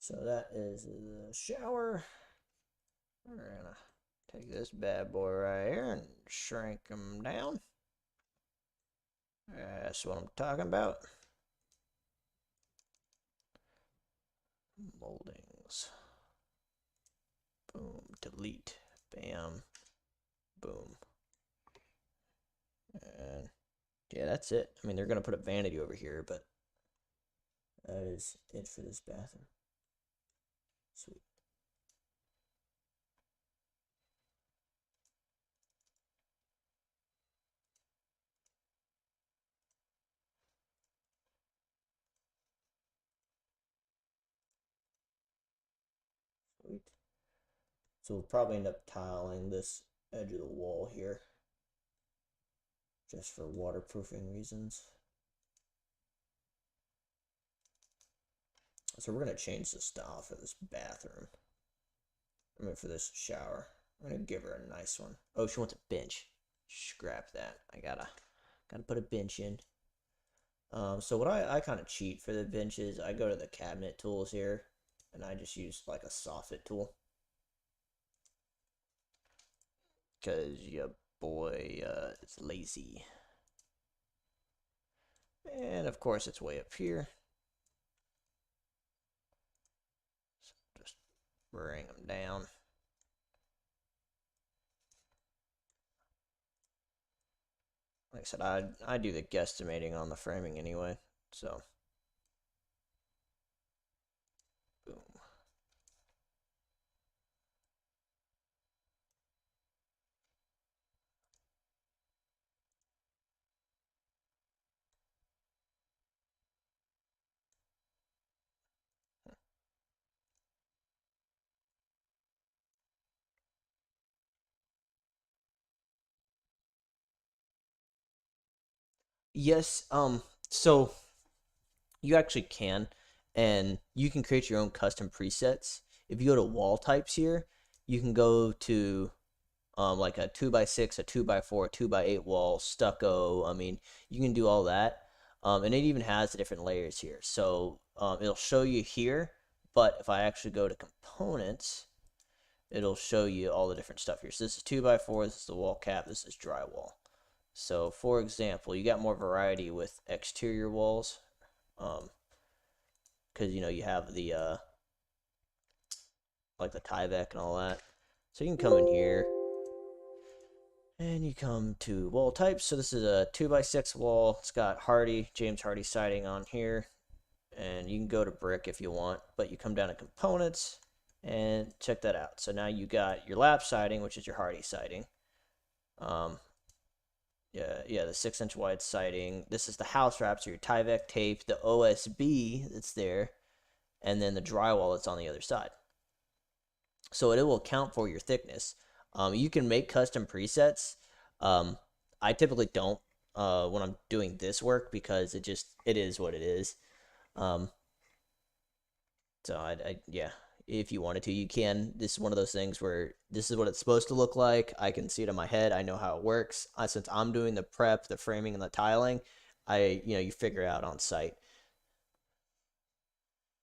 So that is the shower. We're going to Take this bad boy right here and shrink them down. That's what I'm talking about. Moldings. Boom. Delete. Bam. Boom. And yeah, that's it. I mean, they're going to put a vanity over here, but that is it for this bathroom. Sweet. Sweet. So we'll probably end up tiling this edge of the wall here, just for waterproofing reasons. So we're going to change the style for this bathroom. I mean, for this shower. I'm going to give her a nice one. Oh, she wants a bench. Scrap that. I gotta put a bench in. So what I kind of cheat for the benches, I go to the cabinet tools here, and I just use like a soffit tool. Because your boy is lazy. And of course it's way up here. So just bring them down. Like I said, I do the guesstimating on the framing anyway, so. Boom. Yes, so you actually can, and you can create your own custom presets. If you go to wall types here, you can go to like a 2x6, a 2x4, a 2x8 wall, stucco. I mean, you can do all that. And it even has the different layers here. So it'll show you here, but if I actually go to components, it'll show you all the different stuff here. So this is 2x4, this is the wall cap, this is drywall. So for example, you got more variety with exterior walls. Because you know you have the like the Tyvek and all that. So you can come in here and you come to wall types. So this is a 2x6 wall. It's got James Hardy siding on here, and you can go to brick if you want, but you come down to components and check that out. So now you got your lap siding, which is your Hardy siding. Yeah, the 6-inch wide siding. This is the house wrap, so your Tyvek tape, the OSB that's there, and then the drywall that's on the other side. So it will account for your thickness. You can make custom presets. I typically don't when I'm doing this work because it is what it is. So yeah, if you wanted to, you can. This is one of those things where this is what it's supposed to look like. I can see it in my head. I know how it works. Since I'm doing the prep, the framing, and the tiling, you figure out on site.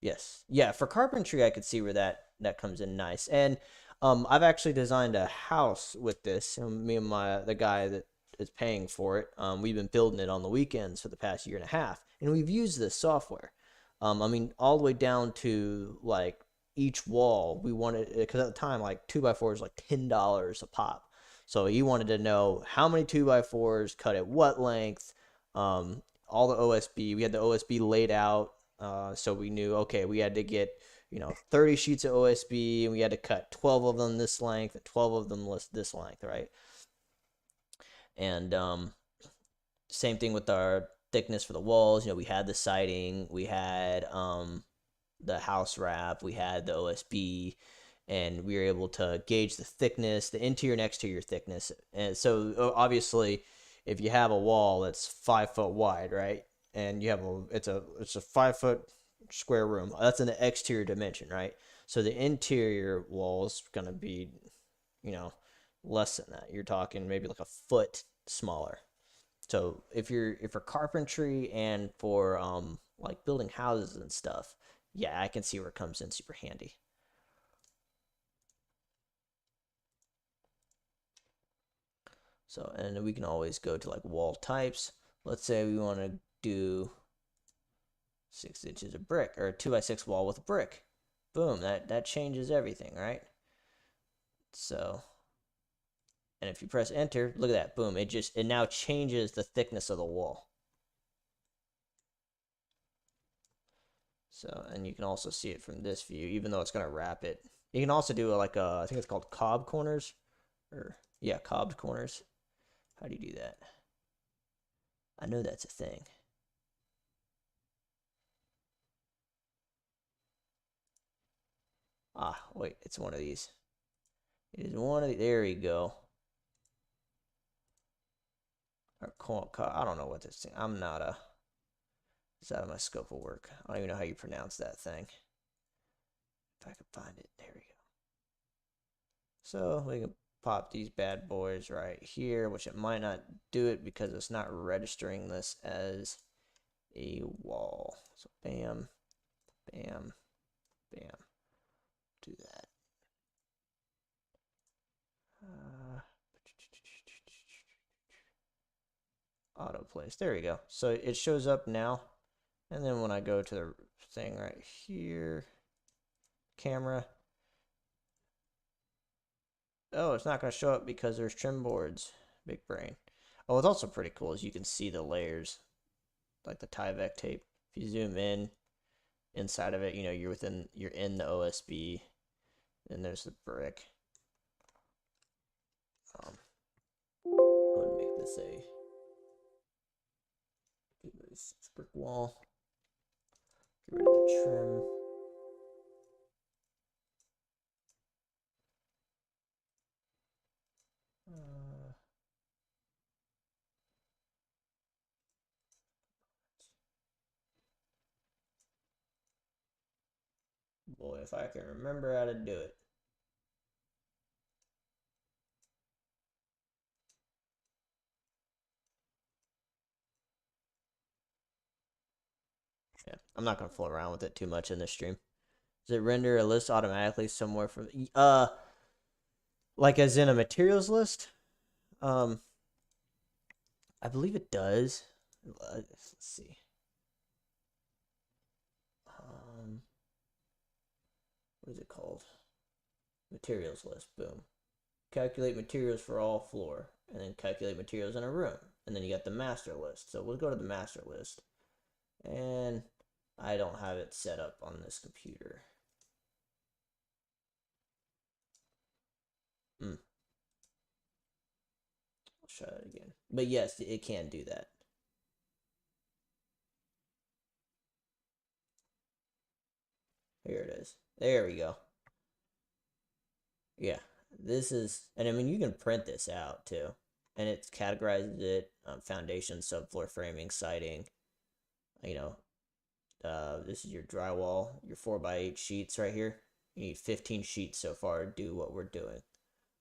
Yes. Yeah, for carpentry, I could see where that comes in nice. And I've actually designed a house with this. Me and the guy that is paying for it, we've been building it on the weekends for the past year and a half, and we've used this software. I mean, all the way down to like each wall. We wanted, because at the time, like 2x4 is like $10 a pop. So he wanted to know how many 2x4s cut at what length. All the OSB. We had the OSB laid out. So we knew, okay, we had to get 30 sheets of OSB, and we had to cut 12 of them this length and 12 of them this length, right? And same thing with our thickness for the walls. We had the siding, we had the house wrap, we had the OSB, and we were able to gauge the thickness, the interior and exterior thickness. And so obviously, if you have a wall that's 5 foot wide, right, and you have it's a 5 foot square room, that's in the exterior dimension, right? So the interior wall is gonna be, less than that. You're talking maybe like a foot smaller. So for carpentry and for like building houses and stuff, yeah, I can see where it comes in super handy. So, and we can always go to like wall types. Let's say we want to do 6 inches of brick, or a 2x6 wall with a brick. Boom, that changes everything, right? So, and if you press enter, look at that, boom, it now changes the thickness of the wall. So, and you can also see it from this view, even though it's going to wrap it. You can also do like a, I think it's called cob corners, or yeah, cobbed corners. How do you do that? I know that's a thing. Ah, wait, it's one of these. It is one of the, there you go. Or, I don't know what this thing, I'm not a, it's out of my scope of work. I don't even know how you pronounce that thing. If I can find it, there we go. So we can pop these bad boys right here, which it might not do it because it's not registering this as a wall. So bam, bam, bam. Do that. Auto place. There we go. So it shows up now. And then when I go to the thing right here, camera. Oh, it's not going to show up because there's trim boards. Big brain. Oh, what's also pretty cool is you can see the layers, like the Tyvek tape. If you zoom in, inside of it, you know, you're in the OSB. Then there's the brick. Go ahead and make this a brick wall. Get rid of the trim. Boy, if I can remember how to do it. Yeah, I'm not gonna fool around with it too much in this stream. Does it render a list automatically somewhere from like as in a materials list? I believe it does. Let's see. What is it called? Materials list. Boom. Calculate materials for all floor, and then calculate materials in a room, and then you got the master list. So we'll go to the master list, and I don't have it set up on this computer. I'll try that again. But yes, it can do that. Here it is. There we go. Yeah, this is, and I mean, you can print this out too. And it categorizes it, foundation, subfloor framing, siding. You know, this is your drywall, your 4x8 sheets right here. You need 15 sheets so far to do what we're doing.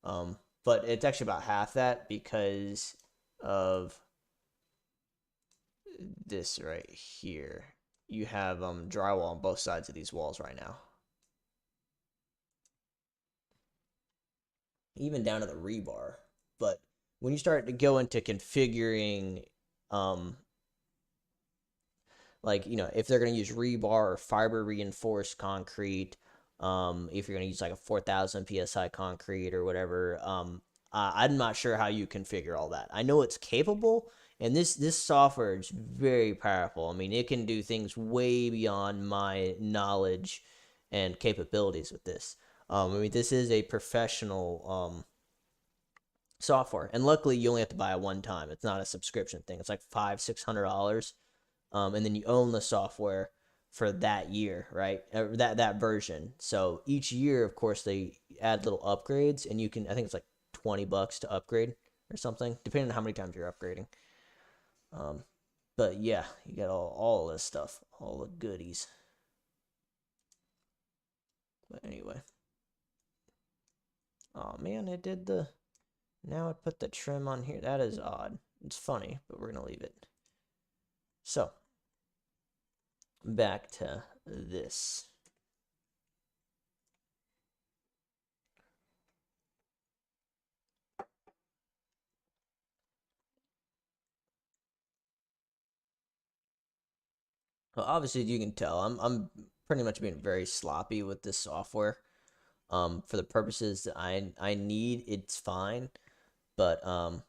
But it's actually about half that because of this right here. You have drywall on both sides of these walls right now. Even down to the rebar. But when you start to go into configuring, like, you know, if they're going to use rebar or fiber reinforced concrete, if you're going to use like a 4,000 psi concrete or whatever, I'm not sure how you configure all that. I know it's capable, and this software is very powerful. I mean, it can do things way beyond my knowledge and capabilities with this. I mean, this is a professional software, and luckily you only have to buy it one time. It's not a subscription thing. It's like $500-$600, and then you own the software for that year, right? That version. So each year, of course, they add little upgrades, and you can, I think it's like $20 to upgrade or something, depending on how many times you're upgrading. But yeah, you got all this stuff, all the goodies. But anyway. Oh man, it did the, now it put the trim on here. That is odd. It's funny, but we're gonna leave it. So, back to this. Well, obviously, you can tell I'm pretty much being very sloppy with this software. For the purposes that I need, it's fine, but I'm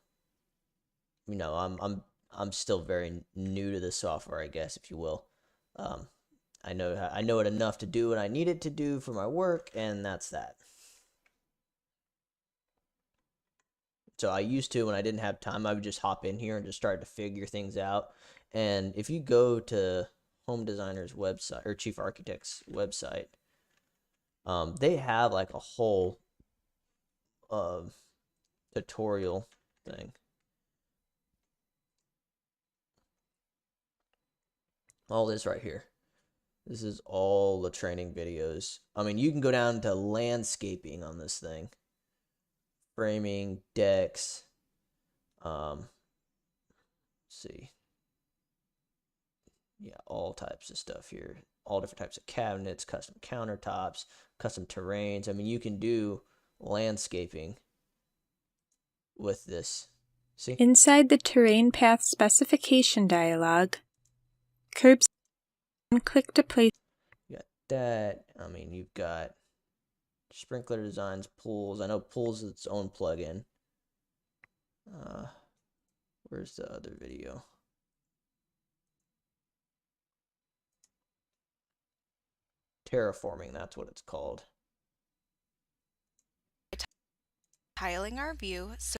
still very new to the software, I guess, if you will. Um, I know it enough to do what I need it to do for my work, and that's that. So I used to, when I didn't have time, I would just hop in here and just start to figure things out. And if you go to Home Designer's website or Chief Architect's website, they have like a whole uh, tutorial thing. All this right here. This is all the training videos. I mean, you can go down to landscaping on this thing. Framing, decks, see. Yeah, all types of stuff here. All different types of cabinets, custom countertops, custom terrains. I mean, you can do landscaping with this. See? Inside the terrain path specification dialog, curbs and click to place. You got that. I mean, you've got sprinkler designs, pools. I know pools is its own plugin. Where's the other video? Terraforming, that's what it's called. Tiling our view, so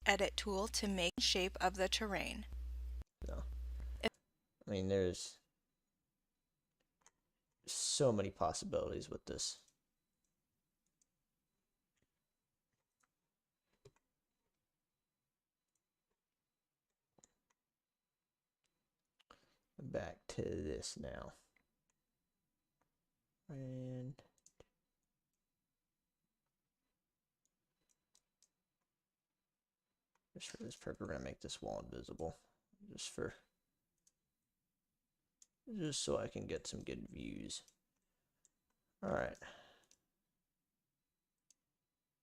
edit tool to make shape of the terrain. So, I mean, there's so many possibilities with this. Back to this now. And just for this purpose, we're going to make this wall invisible. Just so I can get some good views. All right.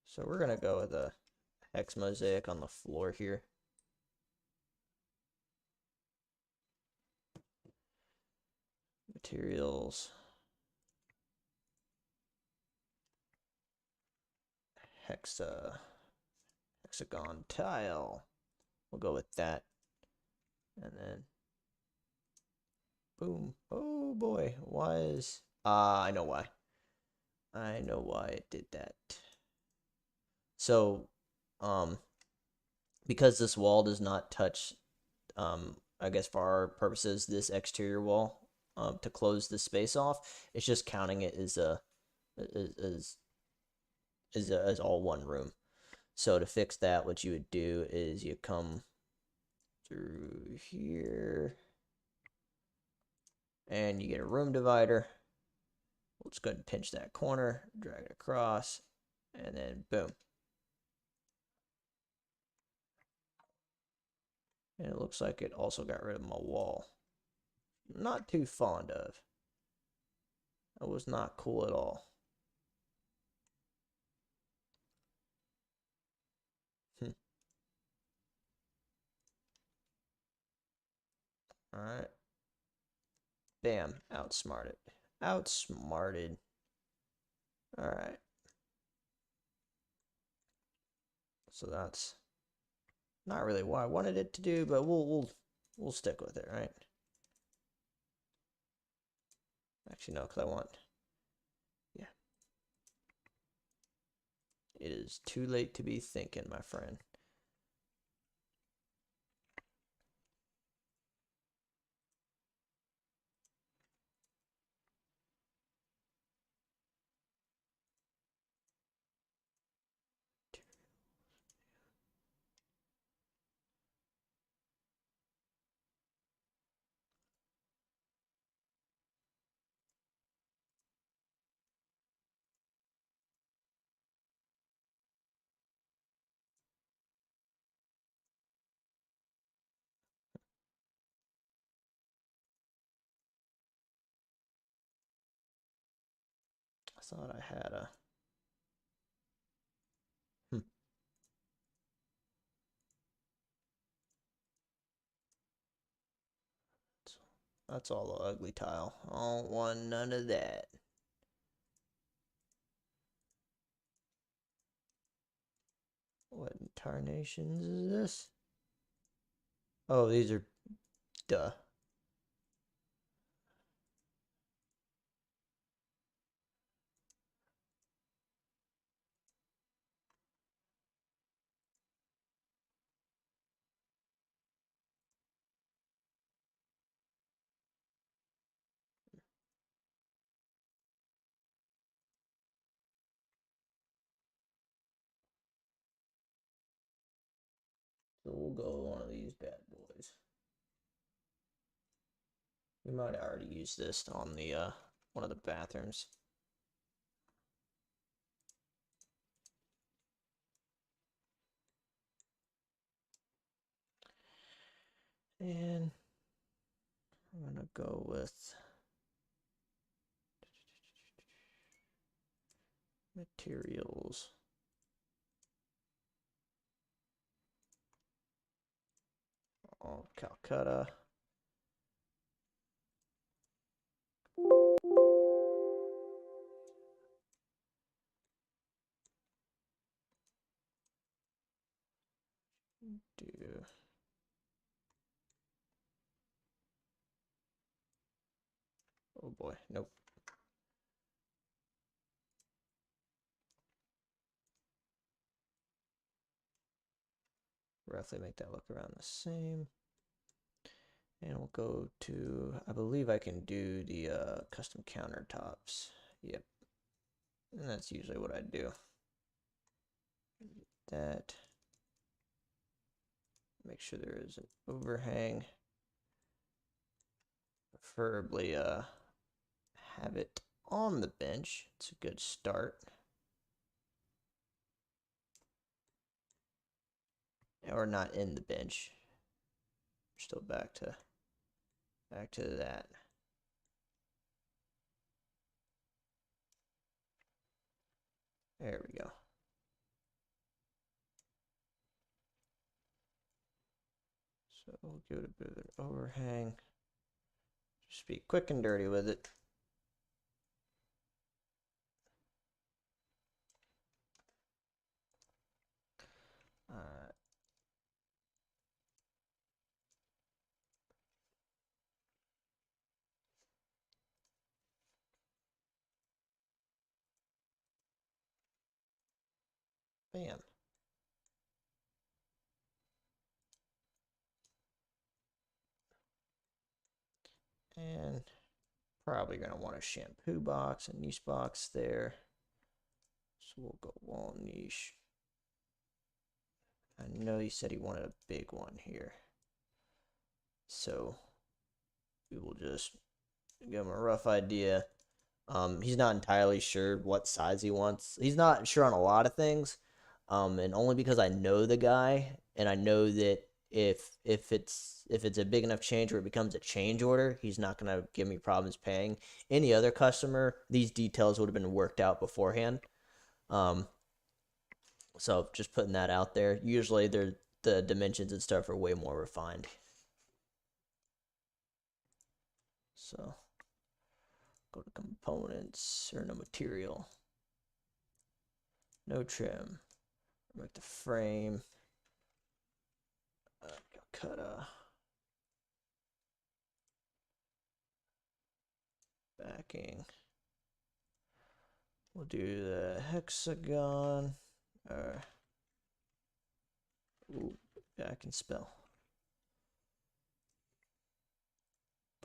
So we're going to go with a hex mosaic on the floor here. Materials. Hexagon tile. We'll go with that. And then boom. Oh boy. Why is I know why. I know why it did that. So because this wall does not touch I guess for our purposes this exterior wall to close the space off, it's just counting it as as all one room. So to fix that, what you would do is you come through here and you get a room divider. We'll just go ahead and pinch that corner, drag it across, and then boom. And it looks like it also got rid of my wall. Not too fond of. That was not cool at all. Alright. Bam. Outsmarted. Outsmarted. Alright. So that's not really what I wanted it to do, but we'll stick with it, right? Actually, no, because I want... Yeah. It is too late to be thinking, my friend. I thought I had a... That's all the ugly tile. I don't want none of that. What incarnations is this? Oh, these are... Duh. So we'll go one of these bad boys. We might have already used this on the one of the bathrooms. And I'm gonna go with materials. All Calcutta. Do oh boy, nope. Roughly make that look around the same. And we'll go to, I believe I can do the custom countertops. Yep. And that's usually what I do. That. Make sure there is an overhang. Preferably have it on the bench. It's a good start. Or not in the bench. We're still back to that. There we go. So we'll give it a bit of an overhang. Just be quick and dirty with it. Bam. And probably going to want a shampoo box, a niche box there. So we'll go wall niche. I know he said he wanted a big one here. So we will just give him a rough idea. He's not entirely sure what size he wants. He's not sure on a lot of things. And only because I know the guy and I know that if it's a big enough change where it becomes a change order, he's not going to give me problems paying. Any other customer, these details would have been worked out beforehand. So just putting that out there. Usually the dimensions and stuff are way more refined. So go to components or no material. No trim. Make the frame. Calcutta. Backing. We'll do the hexagon. Ooh, yeah, I can spell.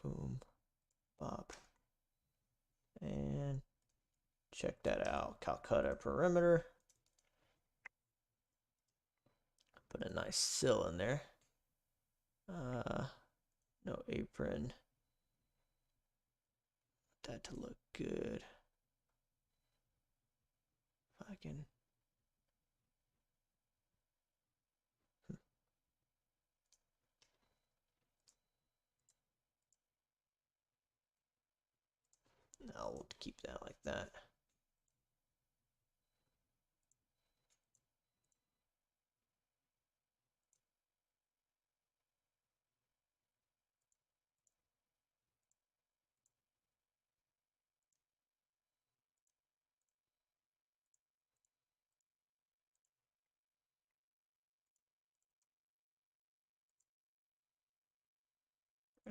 Boom. Bop. And check that out. Calcutta perimeter. Put a nice sill in there. No apron. Want that to look good. If I can. No, we'll keep that like that.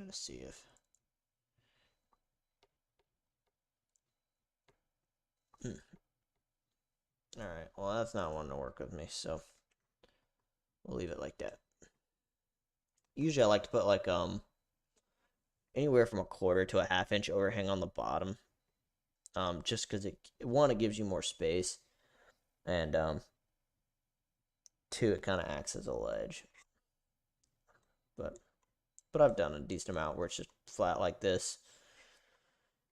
Let's see if... Alright, well that's not wanting to work with me, so we'll leave it like that. Usually I like to put like anywhere from a quarter to a half-inch overhang on the bottom. Just because it gives you more space, and two, it kind of acts as a ledge. But I've done a decent amount where it's just flat like this,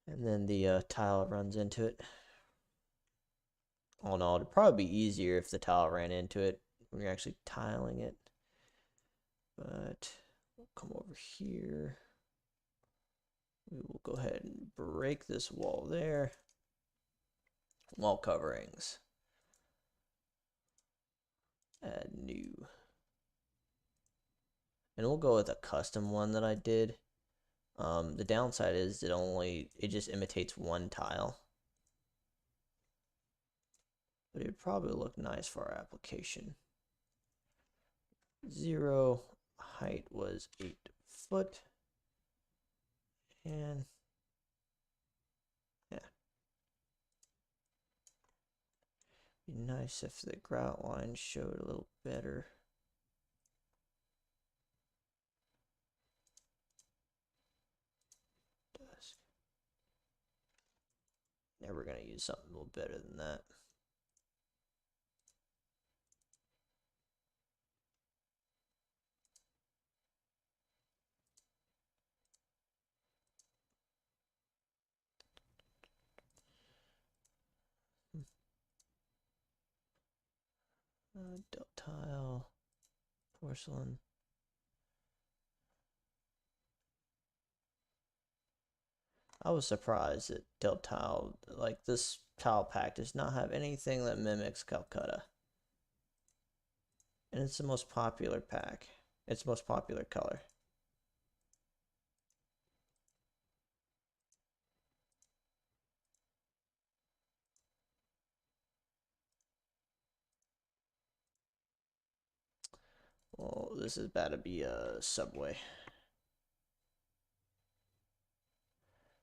and then the tile runs into it. All in all, it'd probably be easier if the tile ran into it when you're actually tiling it. But we'll come over here. We will go ahead and break this wall there. Wall coverings. Add new. And we'll go with a custom one that I did. The downside is it just imitates one tile. But it would probably look nice for our application. 0, height was 8 foot. And yeah. Be nice if the grout line showed a little better. Never gonna use something a little better than that. Delt tile, porcelain. I was surprised that Delt tile, like this tile pack, does not have anything that mimics Calcutta. And it's the most popular pack. It's the most popular color. Well, this is about to be a Subway.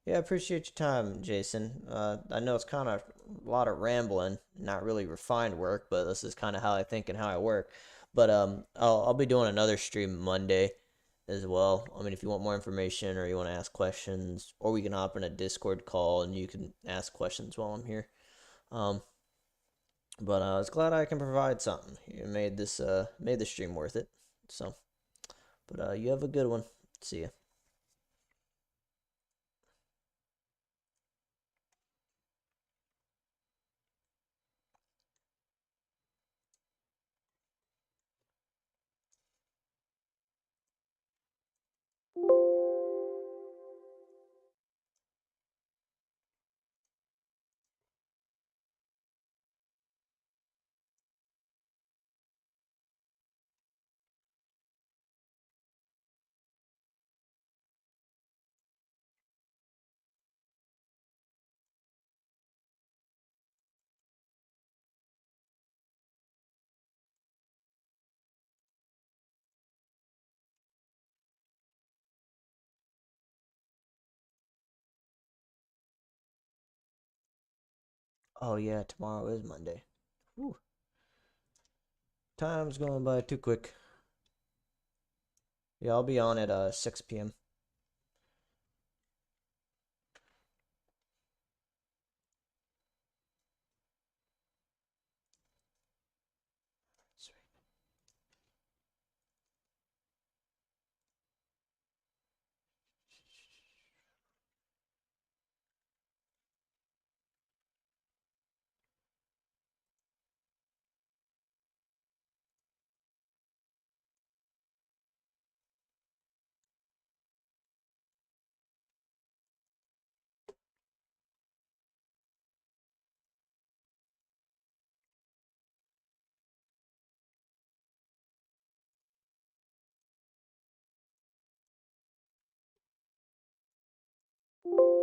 Yeah, I appreciate your time, Jason. I know it's kind of a lot of rambling, not really refined work, but this is kind of how I think and how I work. But I'll be doing another stream Monday as well. I mean, if you want more information or you want to ask questions, or we can hop in a Discord call and you can ask questions while I'm here. But I was glad I can provide something. You made this stream worth it. So, but you have a good one. See ya. Oh yeah, tomorrow is Monday. Whew. Time's going by too quick. Yeah, I'll be on at 6 p.m. Sweet.